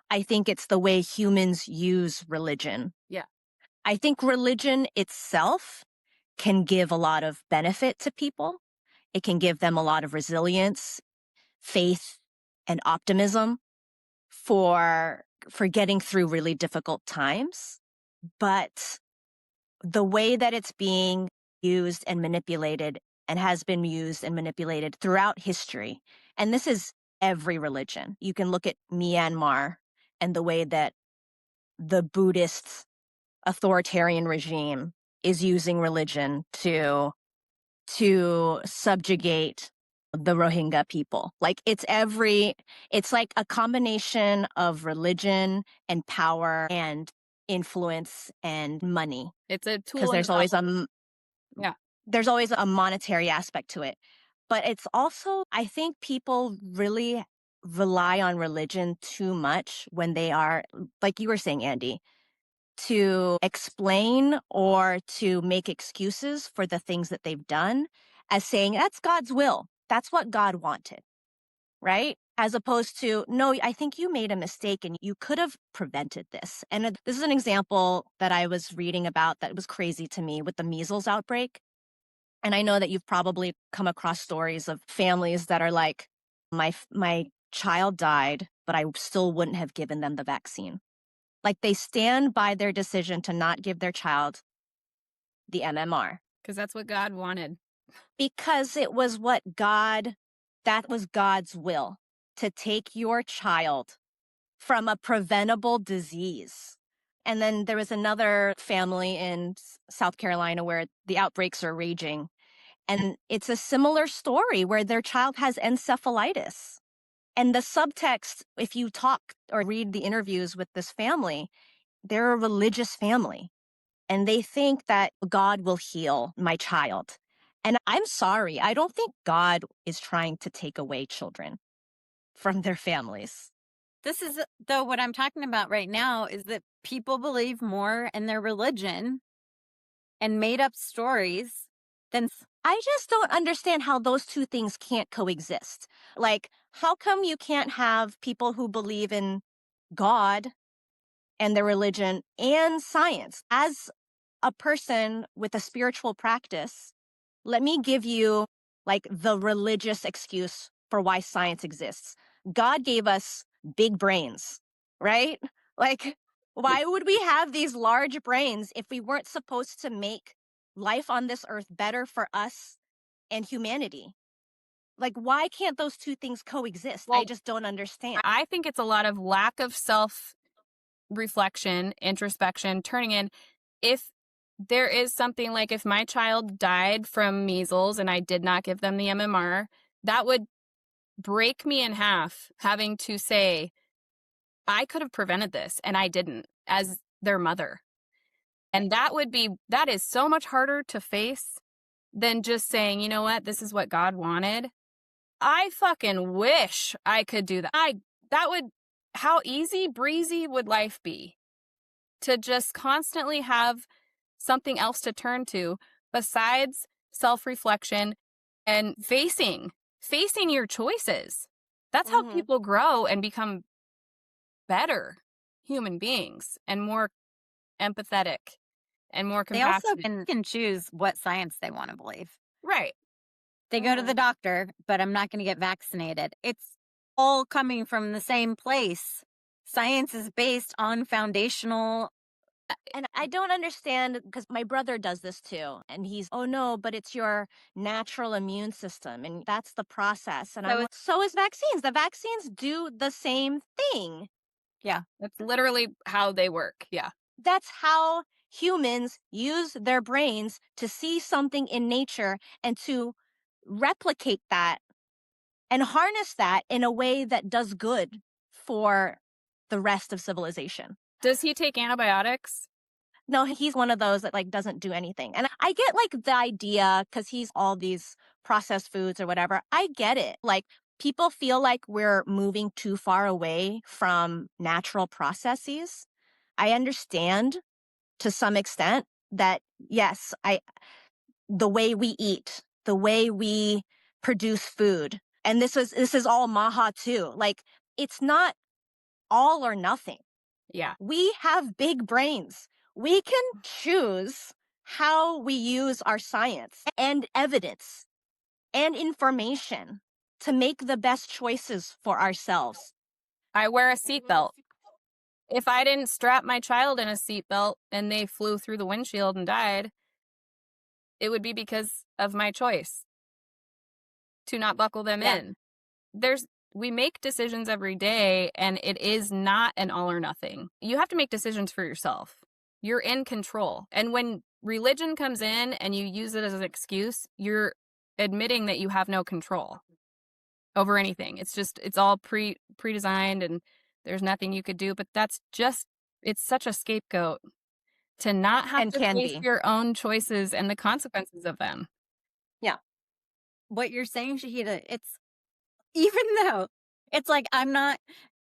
I think it's the way humans use religion. Yeah. I think religion itself can give a lot of benefit to people. It can give them a lot of resilience, faith, and optimism for getting through really difficult times. But the way that it's being used and manipulated, and has been used and manipulated throughout history, and this is every religion. You can look at Myanmar and the way that the Buddhist authoritarian regime is using religion to subjugate the Rohingya people. Like it's like a combination of religion and power and influence and money. It's a tool. Because there's always a monetary aspect to it. But it's also, I think people really rely on religion too much when they are, like you were saying, Andy, to explain or to make excuses for the things that they've done, as saying that's God's will. That's what God wanted, right? As opposed to, no, I think you made a mistake and you could have prevented this. And this is an example that I was reading about that was crazy to me with the measles outbreak. And I know that you've probably come across stories of families that are like, my child died but I still wouldn't have given them the vaccine. Like, they stand by their decision to not give their child the MMR. Because that's what God wanted. Because it was that was God's will, to take your child from a preventable disease. And then there was another family in South Carolina where the outbreaks are raging. And it's a similar story where their child has encephalitis. And the subtext, if you talk or read the interviews with this family, they're a religious family. And they think that God will heal my child. And I'm sorry, I don't think God is trying to take away children from their families. This is, though, what I'm talking about right now is that people believe more in their religion and made up stories than. I just don't understand how those two things can't coexist. Like, how come you can't have people who believe in God and their religion and science? As a person with a spiritual practice, let me give you like the religious excuse for why science exists. God gave us big brains, right? Like, why would we have these large brains if we weren't supposed to make life on this earth better for us and humanity? Like, why can't those two things coexist? I Well, just don't understand. I think it's a lot of lack of self-reflection, introspection, turning in. If there is something like if my child died from measles and I did not give them the MMR, that would break me in half, having to say, I could have prevented this and I didn't, as their mother. And that is so much harder to face than just saying, you know what, this is what God wanted. I fucking wish I could do that. How easy breezy would life be to just constantly have something else to turn to besides self-reflection and facing your choices. That's how people grow and become better human beings and more empathetic and more They also compassionate. can choose what science they want to believe. Right. They go to the doctor, but I'm not going to get vaccinated. It's all coming from the same place. Science is based on foundational. And I don't understand, because my brother does this too. And he's, oh no, but it's your natural immune system. And that's the process. And So I'm like, so is vaccines. The vaccines do the same thing. Yeah. That's literally how they work. Yeah. That's how humans use their brains to see something in nature and to replicate that and harness that in a way that does good for the rest of civilization. Does he take antibiotics? No, he's one of those that like doesn't do anything. And I get like the idea, because he's all these processed foods or whatever. I get it. Like, people feel like we're moving too far away from natural processes. I understand to some extent that, yes, the way we eat, the way we produce food, and this is all Maha too. Like, it's not all or nothing. Yeah. We have big brains. We can choose how we use our science and evidence and information to make the best choices for ourselves. I wear a seatbelt. If I didn't strap my child in a seatbelt and they flew through the windshield and died, it would be because of my choice to not buckle them in. We make decisions every day, and it is not an all or nothing. You have to make decisions for yourself. You're in control. And when religion comes in and you use it as an excuse, you're admitting that you have no control over anything. It's all pre-designed and there's nothing you could do. But it's such a scapegoat to not have to face your own choices and the consequences of them. Yeah. What you're saying, Shahida, it's, even though it's like, I'm not,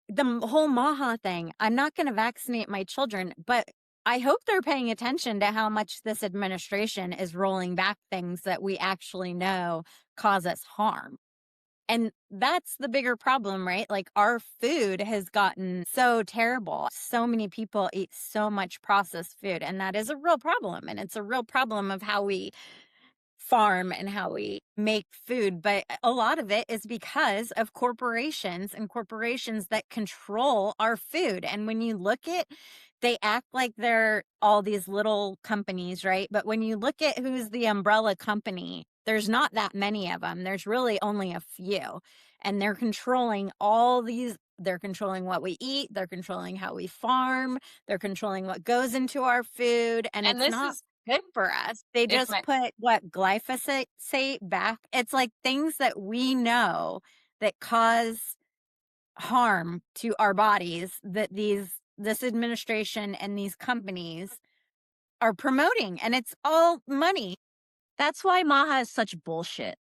the whole Maha thing, I'm not going to vaccinate my children, but I hope they're paying attention to how much this administration is rolling back things that we actually know cause us harm. And that's the bigger problem, right? Like, our food has gotten so terrible. So many people eat so much processed food, and that is a real problem. And it's a real problem of how we farm and how we make food, but a lot of it is because of corporations and corporations that control our food. And when you look at, they act like they're all these little companies, right? But when you look at who's the umbrella company, there's not that many of them. There's really only a few. And they're controlling all these, they're controlling what we eat, they're controlling how we farm, they're controlling what goes into our food, and it's this not is good for us. They It's just my put what glyphosate say back. It's like things that we know that cause harm to our bodies that this administration and these companies are promoting, and it's all money. That's why Maha is such bullshit.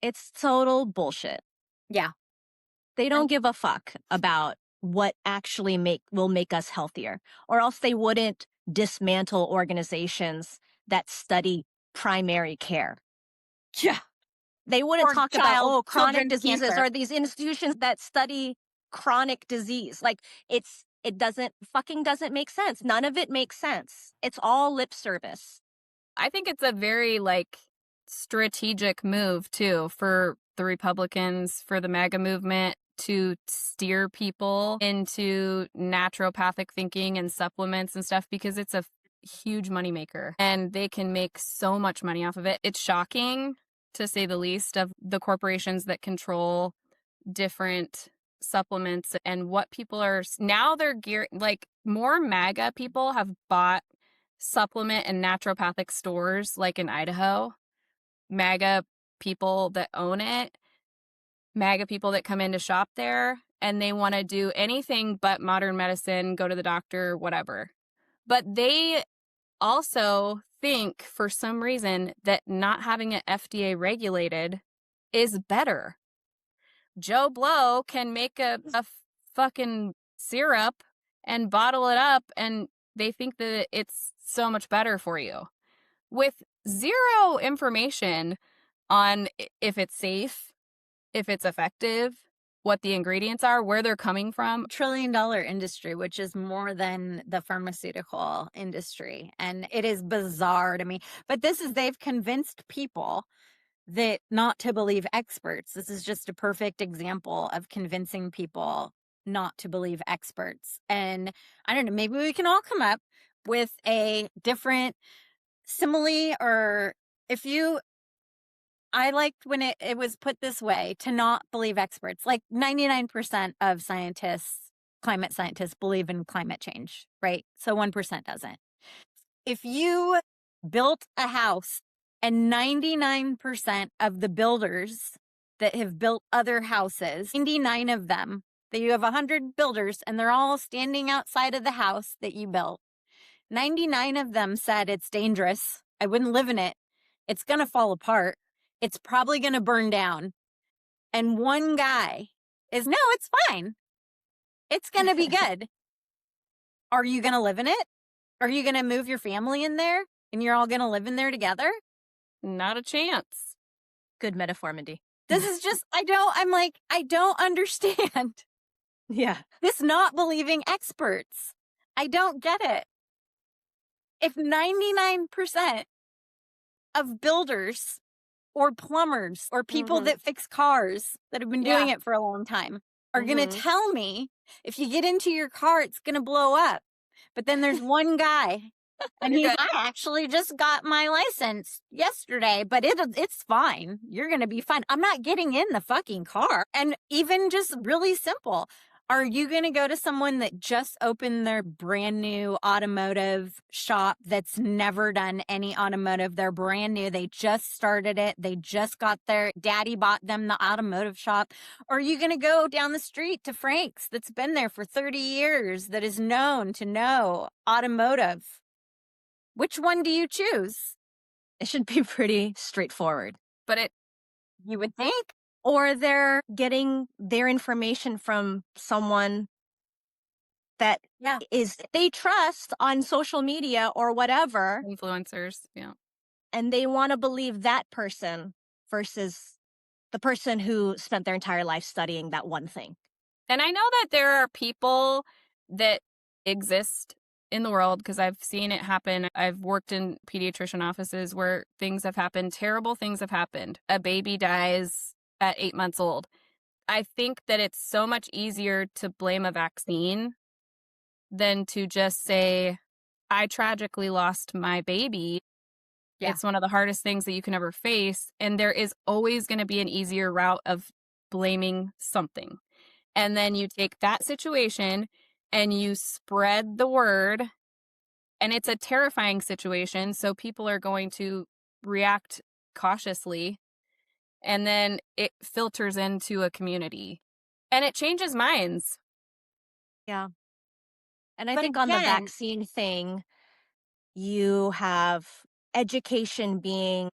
It's total bullshit. Yeah. They don't give a fuck about what actually will make us healthier, or else they wouldn't dismantle organizations that study primary care. Yeah. They wouldn't Or talk about, children's chronic diseases cancer. or these institutions that study chronic disease. Like, it doesn't make sense. None of it makes sense. It's all lip service. I think it's a very strategic move too for the Republicans, for the MAGA movement, to steer people into naturopathic thinking and supplements and stuff, because it's a huge moneymaker and they can make so much money off of it. It's shocking, to say the least, of the corporations that control different supplements and what people are now. They're more MAGA people have bought supplement and naturopathic stores like in Idaho. MAGA people that own it, MAGA people that come in to shop there, and they want to do anything but modern medicine, go to the doctor, whatever. But they also think, for some reason, that not having it FDA regulated is better. Joe Blow can make a fucking syrup and bottle it up, and they think that it's so much better for you, with zero information on if it's safe, if it's effective, what the ingredients are, where they're coming from. $1 trillion industry, which is more than the pharmaceutical industry. And it is bizarre to me. But they've convinced people that not to believe experts. This is just a perfect example of convincing people not to believe experts. And I don't know, maybe we can all come up with a different simile, or I liked when it was put this way, to not believe experts. Like 99% of climate scientists believe in climate change, right? So 1% doesn't. If you built a house and 99% of the builders that have built other houses, 99 of them, that you have 100 builders and they're all standing outside of the house that you built, 99 of them said it's dangerous. I wouldn't live in it. It's going to fall apart. It's probably going to burn down. And one guy is, no, it's fine. It's going to be good. Are you going to live in it? Are you going to move your family in there and you're all going to live in there together? Not a chance. Good metaphor, Mindy. This is just, I don't understand. Yeah. This not believing experts. I don't get it. If 99% of builders or plumbers or people that fix cars that have been doing it for a long time are going to tell me if you get into your car, it's going to blow up. But then there's one guy and I actually just got my license yesterday, but it's fine. You're going to be fine. I'm not getting in the fucking car. And even just really simple. Are you going to go to someone that just opened their brand new automotive shop that's never done any automotive? They're brand new. They just started it. They just got their daddy bought them the automotive shop. Or are you going to go down the street to Frank's that's been there for 30 years, that is known to know automotive? Which one do you choose? It should be pretty straightforward. But you would think. Or they're getting their information from someone that they trust on social media or whatever. Influencers, yeah. And they want to believe that person versus the person who spent their entire life studying that one thing. And I know that there are people that exist in the world because I've seen it happen. I've worked in pediatrician offices where things have happened, terrible things have happened. A baby dies at 8 months old. I think that it's so much easier to blame a vaccine than to just say, I tragically lost my baby. Yeah. It's one of the hardest things that you can ever face. And there is always going to be an easier route of blaming something. And then you take that situation and you spread the word. And it's a terrifying situation. So people are going to react cautiously. And then it filters into a community and it changes minds. Yeah. And I But think on the again, vaccine thing, you have education being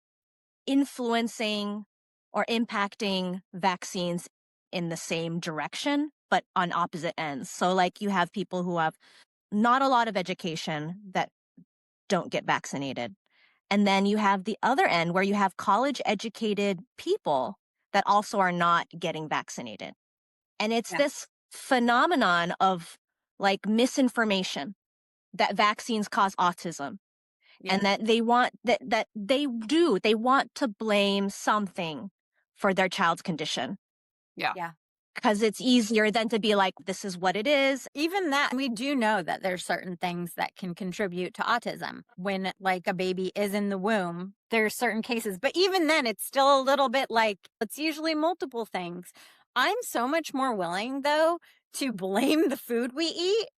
influencing or impacting vaccines in the same direction, but on opposite ends. So, like, you have people who have not a lot of education that don't get vaccinated. And then you have the other end where you have college educated people that also are not getting vaccinated. And it's Yeah. this phenomenon of like misinformation that vaccines cause autism Yeah. and that they want they want to blame something for their child's condition Yeah. because it's easier than to be like, this is what it is. Even that, we do know that there's certain things that can contribute to autism. When like a baby is in the womb, there's certain cases, but even then it's still a little bit like it's usually multiple things. I'm so much more willing though to blame the food we eat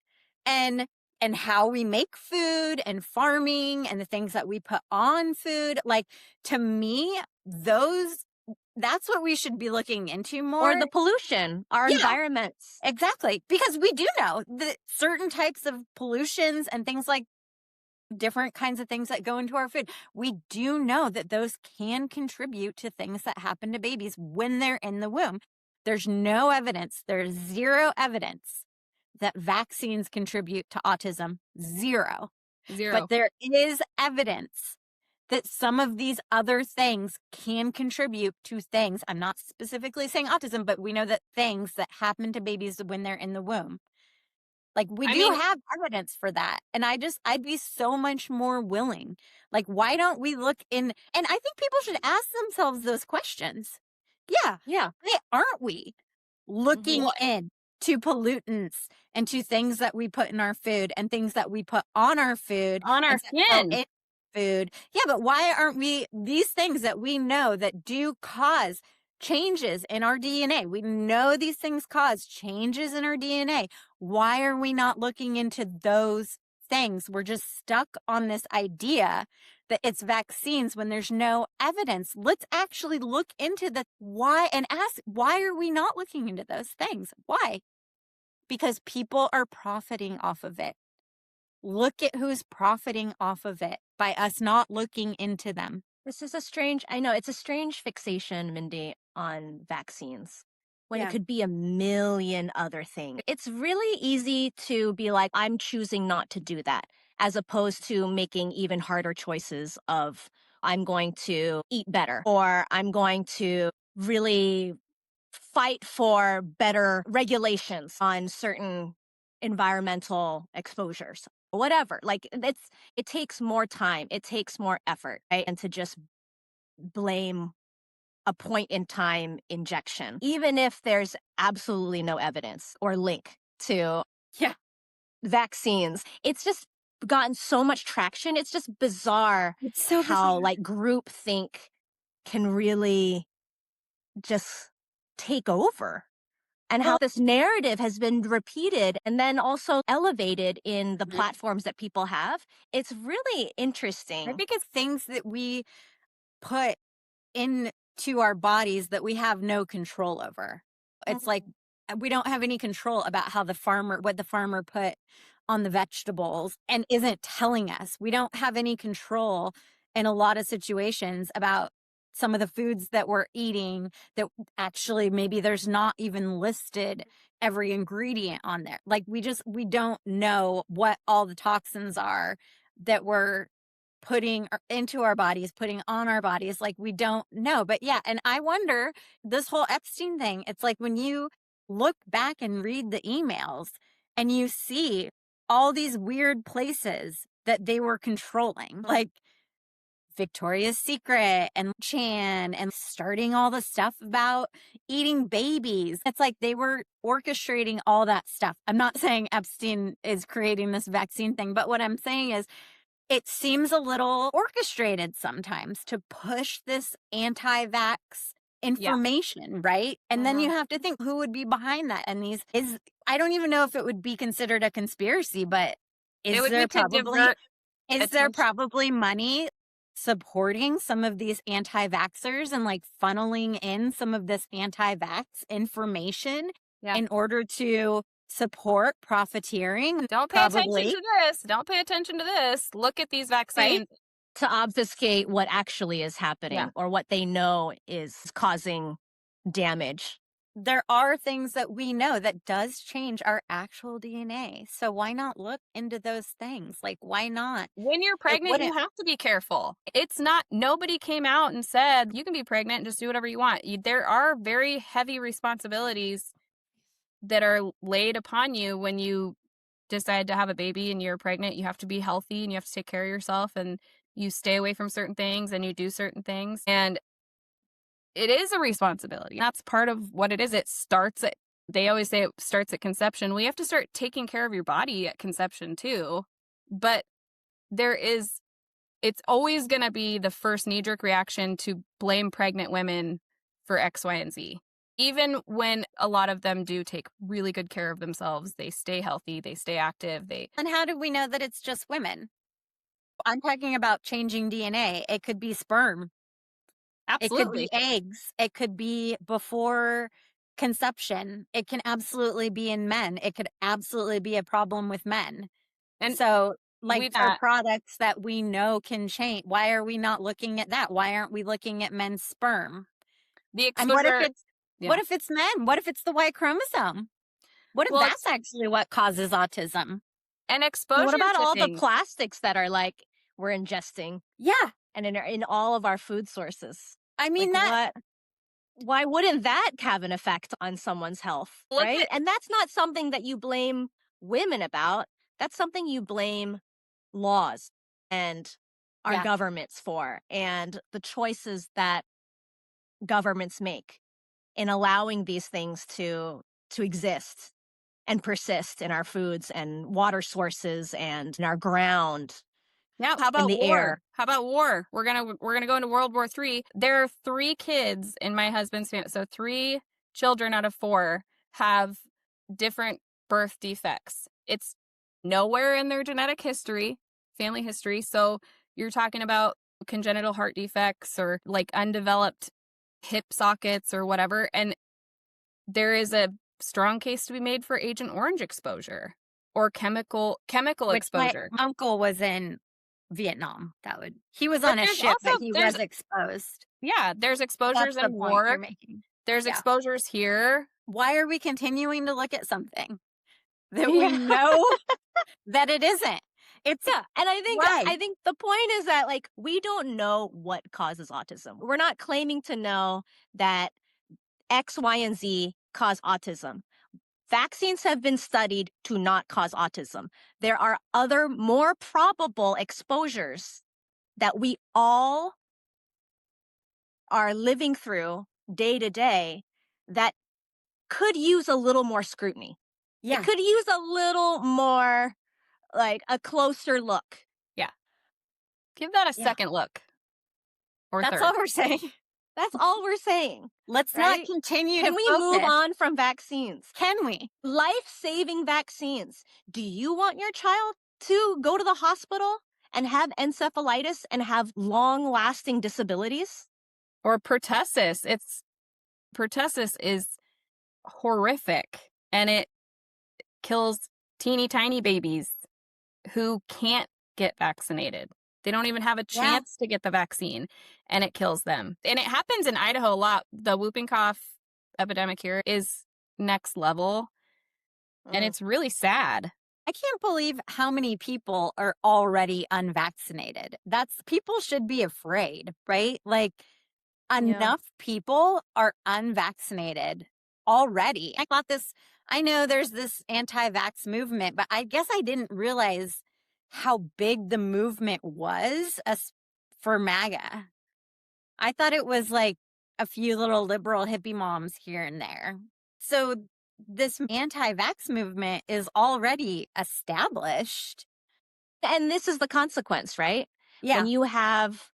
and how we make food and farming and the things that we put on food. Like to me, that's what we should be looking into more. Or the pollution, our Yeah. environments. Exactly. Because we do know that certain types of pollutions and things like different kinds of things that go into our food, we do know that those can contribute to things that happen to babies when they're in the womb. There's no evidence, there's zero evidence that vaccines contribute to autism. Zero. But there is evidence that some of these other things can contribute to things. I'm not specifically saying autism, but we know that things that happen to babies when they're in the womb. Like we do have evidence for that. And I'd be so much more willing. Like, why don't we look in? And I think people should ask themselves those questions. Yeah. Yeah. Why aren't we looking in to pollutants and to things that we put in our food and things that we put on our food, on our and that go skin? in food? Yeah, but why aren't we these things that we know that do cause changes in our DNA? We know these things cause changes in our DNA. Why are we not looking into those things? We're just stuck on this idea that it's vaccines when there's no evidence. Let's actually look into the why and ask, why are we not looking into those things? Why? Because people are profiting off of it. Look at who's profiting off of it by us not looking into them. This is I know it's a strange fixation, Mindy, on vaccines when it could be a million other things. It's really easy to be like, I'm choosing not to do that, as opposed to making even harder choices of, I'm going to eat better, or I'm going to really fight for better regulations on certain environmental exposures, whatever. Like it takes more time, it takes more effort, right? And to just blame a point in time injection, even if there's absolutely no evidence or link to vaccines. It's just gotten so much traction. It's just bizarre It's so how bizarre. like groupthink can really just take over. And how this narrative has been repeated and then also elevated in the platforms that people have. It's really interesting. I think it's things that we put into our bodies that we have no control over. It's like we don't have any control about how what the farmer put on the vegetables and isn't telling us. We don't have any control in a lot of situations about some of the foods that we're eating that actually maybe there's not even listed every ingredient on there. Like we don't know what all the toxins are that we're putting into our bodies, putting on our bodies. Like we don't know. But yeah, and I wonder, this whole Epstein thing, it's like when you look back and read the emails and you see all these weird places that they were controlling, like Victoria's Secret and Chan, and starting all the stuff about eating babies. It's like they were orchestrating all that stuff. I'm not saying Epstein is creating this vaccine thing, but what I'm saying is it seems a little orchestrated sometimes to push this anti-vax Yeah. information, right? And then you have to think who would be behind that. And I don't even know if it would be considered a conspiracy, but It is would be there to probably divert is there attention. probably money supporting some of these anti-vaxxers and like funneling in some of this anti-vax information Yeah. in order to support profiteering? Don't pay attention Probably, to this. Don't pay attention to this. Look at these right? vaccines. To obfuscate what actually is happening Yeah. or what they know is causing damage. There are things that we know that does change our actual DNA. So why not look into those things? Like, why not? When you're It pregnant, you wouldn't. have to be careful. It's not, nobody came out and said, you can be pregnant and just do whatever you want. There are very heavy responsibilities that are laid upon you when you decide to have a baby and you're pregnant. You have to be healthy and you have to take care of yourself and you stay away from certain things and you do certain things. And it is a responsibility. That's part of what it is. They always say it starts at conception. We have to start taking care of your body at conception too. But it's always going to be the first knee-jerk reaction to blame pregnant women for X, Y, and Z. Even when a lot of them do take really good care of themselves, they stay healthy, they stay active, And how do we know that it's just women? I'm talking about changing DNA. It could be sperm. It could be absolutely. eggs. It could be before conception. It can absolutely be in men. It could absolutely be a problem with men. And So, like, we've for products that we know can change, why are we not looking at that? Why aren't we looking at men's sperm? the And what if exposure. what if it's men? What if it's the Y chromosome? What if Well, that's actually what causes autism? and And exposure what about to all the things. plastics that are like we're ingesting Yeah. and in all of our food sources? I mean, Like why wouldn't that have an effect on someone's health, Look right? at- And that's not something that you blame women about. That's something you blame laws and our Yeah. governments for, and the choices that governments make in allowing these things to exist and persist in our foods and water sources and in our ground. Yeah, how in about the war? air. How about war? We're gonna go into World War III. There are 3 kids in my husband's family. So 3 children out of 4 have different birth defects. It's nowhere in their genetic history, family history. So you're talking about congenital heart defects or like undeveloped hip sockets or whatever. And there is a strong case to be made for Agent Orange exposure or chemical Which exposure. my uncle was in Vietnam. He was But on a there's ship, but also- he there's- was exposed. Yeah, there's That's exposures the in point you're war. making. There's Yeah. exposures here. Why are we continuing to look at something that Yeah. we know that it isn't? It's Yeah, and I why? think the point is that like we don't know what causes autism. We're not claiming to know that X, Y, and Z cause autism. Vaccines have been studied to not cause autism. There are other more probable exposures that we all are living through day to day that could use a little more scrutiny. Yeah. It could use a little more, like a closer look. Give that a Yeah. second look. Or That's third. all we're saying. That's all we're saying. Let's Right? not continue Can to we focus. move on from vaccines? Can we? Life-saving vaccines. Do you want your child to go to the hospital and have encephalitis and have long-lasting disabilities? Or pertussis. Pertussis is horrific and it kills teeny tiny babies who can't get vaccinated. They don't even have a Yeah. chance to get the vaccine and it kills them. And it happens in Idaho a lot. The whooping cough epidemic here is next level and it's really sad. I can't believe how many people are already unvaccinated. People should be afraid, right? Like enough people are unvaccinated already. I got this I know there's this anti-vax movement, but I guess I didn't realize how big the movement was for MAGA. I thought it was like a few little liberal hippie moms here and there. So this anti-vax movement is already established. And this is the consequence, right? Yeah. When you have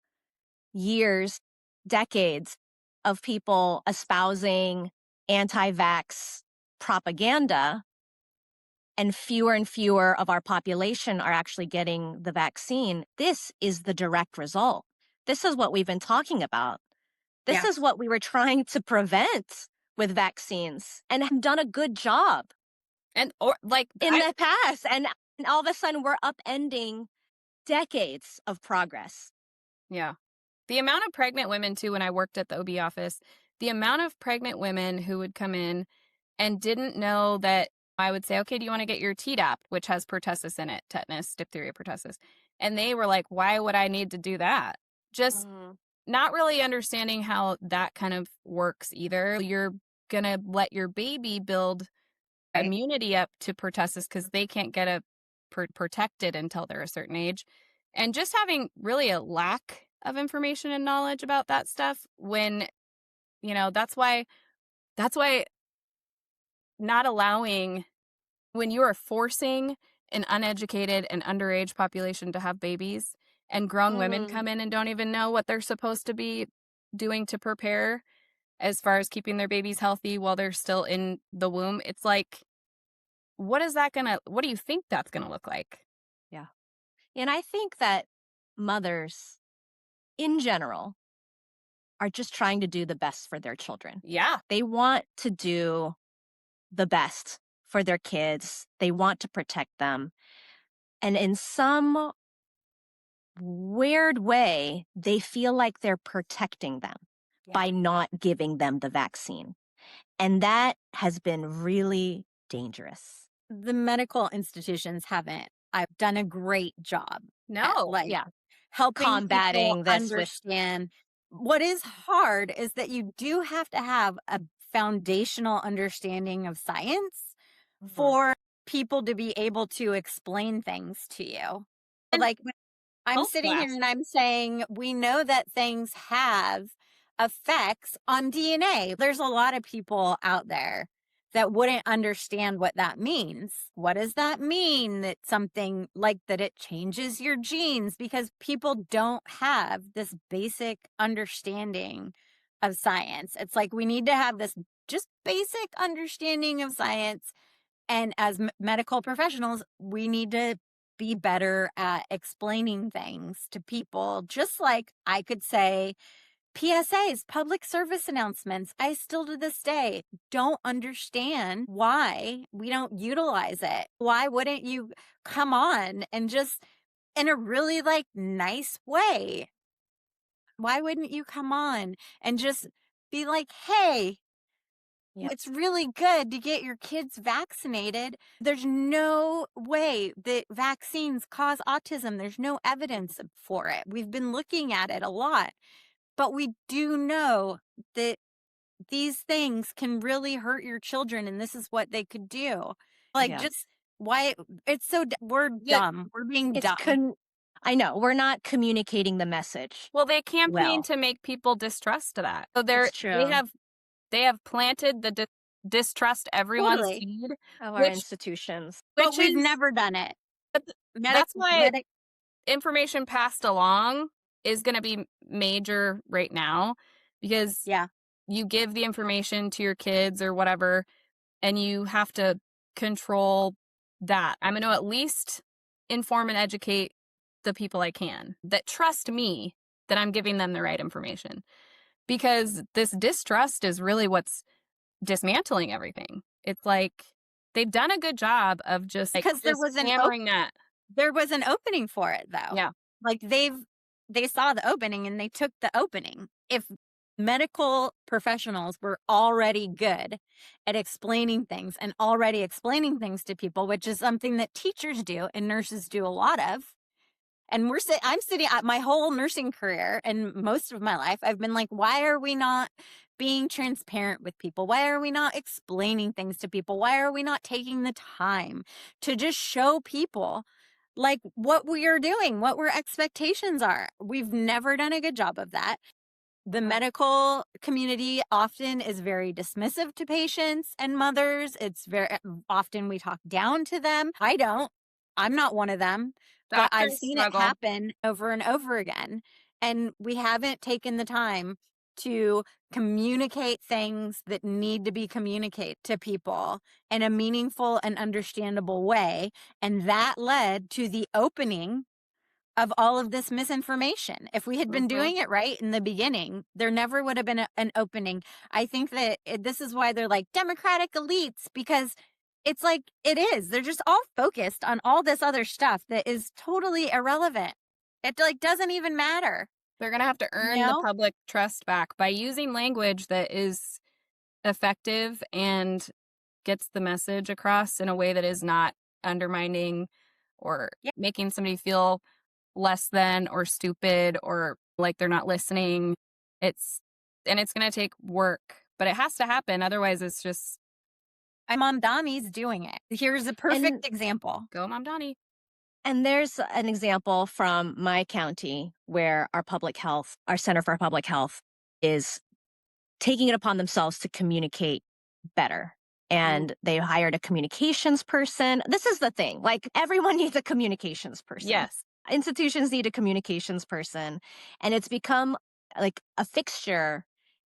years, decades of people espousing anti-vax propaganda, and fewer of our population are actually getting the vaccine, this is the direct result. This is what we've been talking about. This Yeah. is what we were trying to prevent with vaccines and have done a good job And or like in the past. And all of a sudden we're upending decades of progress. Yeah. The amount of pregnant women, too, when I worked at the OB office, the amount of pregnant women who would come in and didn't know that I would say, okay, do you want to get your Tdap, which has pertussis in it, tetanus, diphtheria, pertussis? And they were like, why would I need to do that? Just not really understanding how that kind of works either. You're going to let your baby build immunity up to pertussis because they can't get a protected until they're a certain age. And just having really a lack of information and knowledge about that stuff when, that's why not allowing, when you are forcing an uneducated and underage population to have babies and grown women come in and don't even know what they're supposed to be doing to prepare as far as keeping their babies healthy while they're still in the womb. It's like, what do you think that's gonna look like? Yeah. And I think that mothers in general are just trying to do the best for their children. Yeah. They want to do the best for their kids. They want to protect them. And in some weird way, they feel like they're protecting them by not giving them the vaccine. And that has been really dangerous. The medical institutions haven't. I've done a great job. No. Helping Combating people this with understand. What is hard is that you do have to have a foundational understanding of science for people to be able to explain things to you. Like I'm sitting here and I'm saying, we know that things have effects on DNA. There's a lot of people out there that wouldn't understand what that means. What does that mean? That something like that it changes your genes, because people don't have this basic understanding of science. It's like we need to have this just basic understanding of science. And as medical professionals, we need to be better at explaining things to people. Just like I could say, PSAs, public service announcements, I still to this day don't understand why we don't utilize it. Why wouldn't you come on and just in a really nice way? Why wouldn't you come on and just be like, hey, it's really good to get your kids vaccinated. There's no way that vaccines cause autism. There's no evidence for it. We've been looking at it a lot, but we do know that these things can really hurt your children, and this is what they could do. Just why it's so we're dumb. We're being dumb. I know, we're not communicating the message. Well, they campaign to make people distrust that. So they have planted the distrust everyone's seed of our institutions. But we've never done it. That's why information passed along is going to be major right now, because you give the information to your kids or whatever, and you have to control that. I'm going to at least inform and educate the people I can that trust me that I'm giving them the right information, because this distrust is really what's dismantling everything. It's like they've done a good job of just because there was hammering that. There was an opening for it, though. Yeah. They saw the opening and they took the opening. If medical professionals were already good at explaining things and already explaining things to people, which is something that teachers do and nurses do a lot of, And I'm sitting at my whole nursing career and most of my life, I've been like, why are we not being transparent with people? Why are we not explaining things to people? Why are we not taking the time to just show people like what we are doing, what our expectations are? We've never done a good job of that. The medical community often is very dismissive to patients and mothers. It's very often we talk down to them. I don't. I'm not one of them, but I've Doctors seen it struggle. happen over and over again. And we haven't taken the time to communicate things that need to be communicated to people in a meaningful and understandable way. And that led to the opening of all of this misinformation. If we had been doing it right in the beginning, there never would have been an opening. I think that this is why they're like Democratic elites, because it's like it is. They're just all focused on all this other stuff that is totally irrelevant. It like doesn't even matter. They're going to have to earn the public trust back by using language that is effective and gets the message across in a way that is not undermining or making somebody feel less than or stupid or like they're not listening. It's going to take work, but it has to happen. Otherwise, it's just. Mom Donnie's doing it. Here's a perfect example. Go, Mom Donnie. And there's an example from my county where our Center for Public Health is taking it upon themselves to communicate better. And they hired a communications person. This is the thing. Like, everyone needs a communications person. Yes. Institutions need a communications person. And it's become like a fixture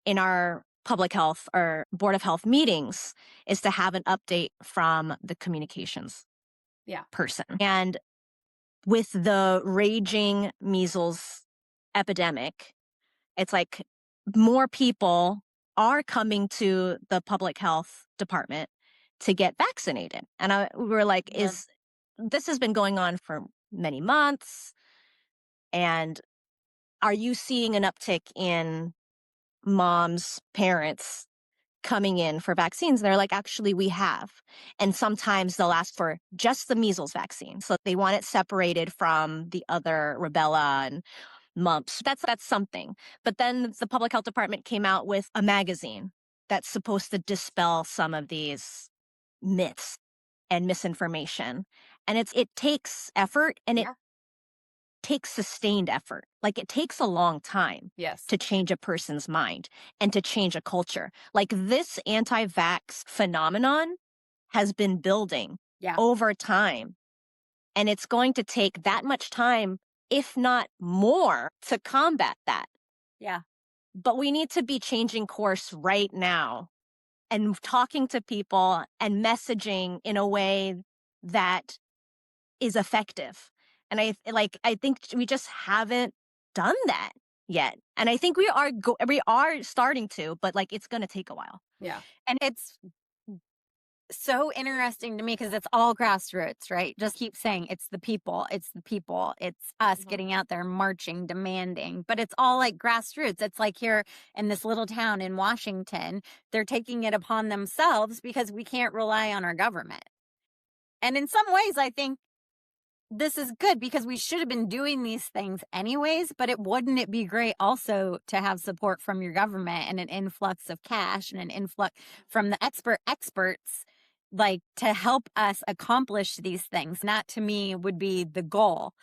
in our public health or board of health meetings is to have an update from the communications person. And with the raging measles epidemic, it's like more people are coming to the public health department to get vaccinated. And we were like, this has been going on for many months. And are you seeing an uptick in moms, parents coming in for vaccines? And they're like, actually, we have. And sometimes they'll ask for just the measles vaccine. So they want it separated from the other rubella and mumps. That's something. But then the public health department came out with a magazine that's supposed to dispel some of these myths and misinformation. And it takes effort, and it takes sustained effort. Like, it takes a long time to change a person's mind and to change a culture. Like, this anti-vax phenomenon has been building over time. And it's going to take that much time, if not more, to combat that. Yeah. But we need to be changing course right now and talking to people and messaging in a way that is effective. And I think we just haven't done that yet. And I think we are starting to, but like, it's going to take a while. Yeah. And it's so interesting to me because it's all grassroots, right? Just keep saying it's the people, it's us getting out there, marching, demanding, but it's all like grassroots. It's like here in this little town in Washington, they're taking it upon themselves because we can't rely on our government. And in some ways, I think this is good because we should have been doing these things anyways, but wouldn't it be great also to have support from your government and an influx of cash and an influx from the experts, like, to help us accomplish these things? That to me would be the goal.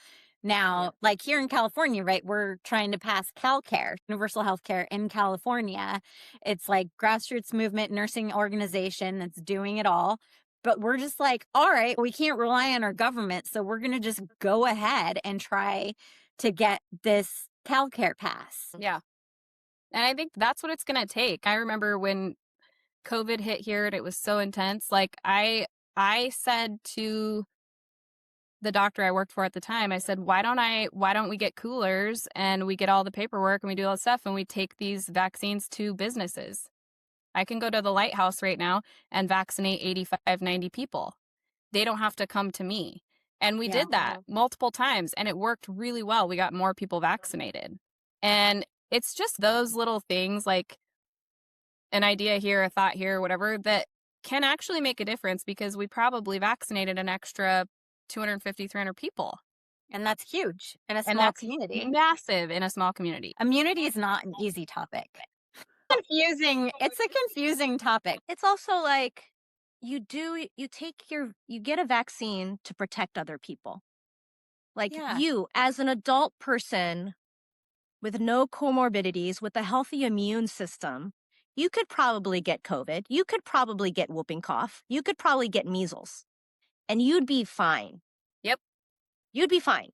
Now, like here in California, right, we're trying to pass CalCare, universal health care in California. It's like grassroots movement nursing organization that's doing it all. But we're just like, all right, we can't rely on our government, so we're going to just go ahead and try to get this CalCare pass. Yeah. And I think that's what it's going to take. I remember when COVID hit here and it was so intense. Like, I said to the doctor I worked for at the time, I said, why don't we get coolers and we get all the paperwork and we do all the stuff and we take these vaccines to businesses? I can go to the Lighthouse right now and vaccinate 85, 90 people. They don't have to come to me. And we did that multiple times, and it worked really well. We got more people vaccinated. And it's just those little things, like an idea here, a thought here, whatever, that can actually make a difference because we probably vaccinated an extra 250, 300 people. And that's huge in a And small that's community. massive in a small community. Immunity is not an easy topic. Confusing. It's a confusing topic. It's also like you get a vaccine to protect other people. Like Yeah. you, as an adult person with no comorbidities, with a healthy immune system, you could probably get COVID. You could probably get whooping cough. You could probably get measles. And you'd be fine. Yep. You'd be fine.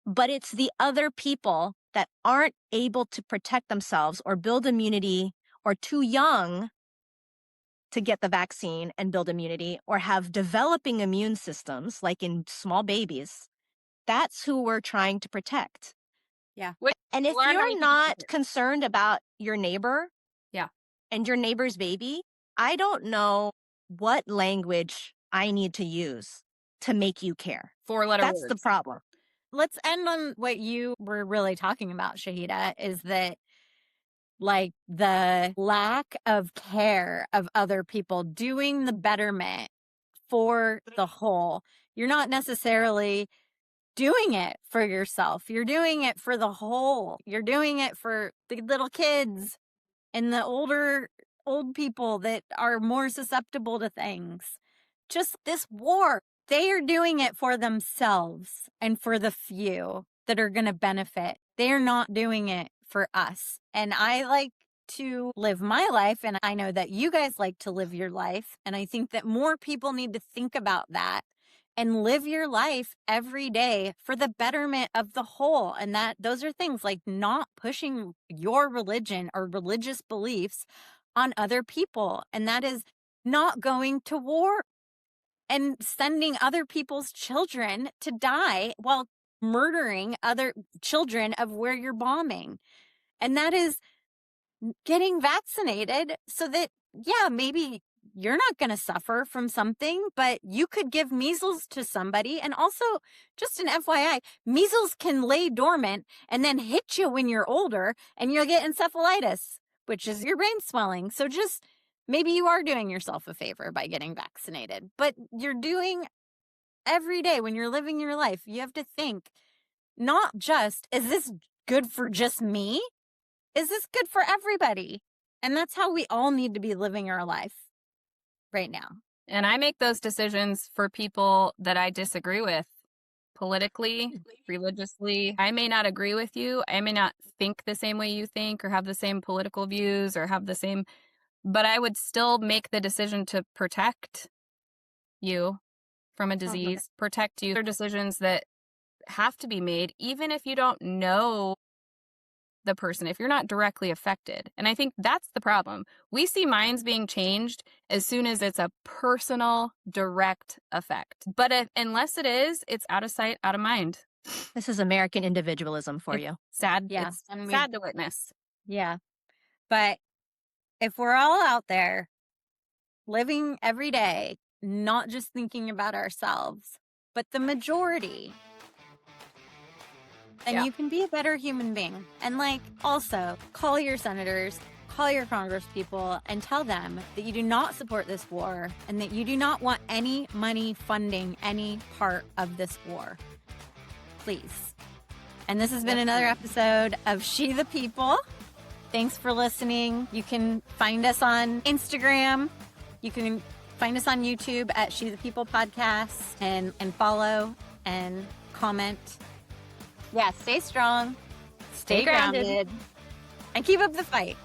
But it's the other people that aren't able to protect themselves or build immunity or too young to get the vaccine and build immunity or have developing immune systems, like in small babies. That's who we're trying to protect. Yeah. And if you're not concerned about your neighbor Yeah. and your neighbor's baby, I don't know what language I need to use to make you care. 4-letter That's words. the problem. Let's end on what you were really talking about, Shahida, is that like the lack of care of other people doing the betterment for the whole. You're not necessarily doing it for yourself. You're doing it for the whole. You're doing it for the little kids and the old people that are more susceptible to things. Just this war, they are doing it for themselves and for the few that are going to benefit. They're not doing it for us. And I like to live my life, and I know that you guys like to live your life. And I think that more people need to think about that and live your life every day for the betterment of the whole. And that those are things like not pushing your religion or religious beliefs on other people. And that is not going to war and sending other people's children to die while murdering other children of where you're bombing. And that is getting vaccinated so that, yeah, maybe you're not going to suffer from something, but you could give measles to somebody. And also, just an FYI, measles can lay dormant and then hit you when you're older and you'll get encephalitis, which is your brain swelling. So just maybe you are doing yourself a favor by getting vaccinated, but you're doing every day when you're living your life. You have to think, not just, is this good for just me? Is this good for everybody? And that's how we all need to be living our life right now. And I make those decisions for people that I disagree with politically, religiously. I may not agree with you. I may not think the same way you think or have the same political views or have the same, but I would still make the decision to protect you from a disease, protect you. There are decisions that have to be made, even if you don't know the person, if you're not directly affected. And I think that's the problem. We see minds being changed as soon as it's a personal, direct effect. But unless it is, it's out of sight, out of mind. This is American individualism for you. Sad. Yeah. It's sad to witness. Yeah. But if we're all out there living every day, not just thinking about ourselves, but the majority, then you can be a better human being. And like, also call your senators, call your congresspeople and tell them that you do not support this war and that you do not want any money funding any part of this war. Please. And this has been another episode of She the People. Thanks for listening. You can find us on Instagram. You can find us on YouTube at She the People Podcast and follow and comment. Yeah, stay strong, stay grounded, and keep up the fight.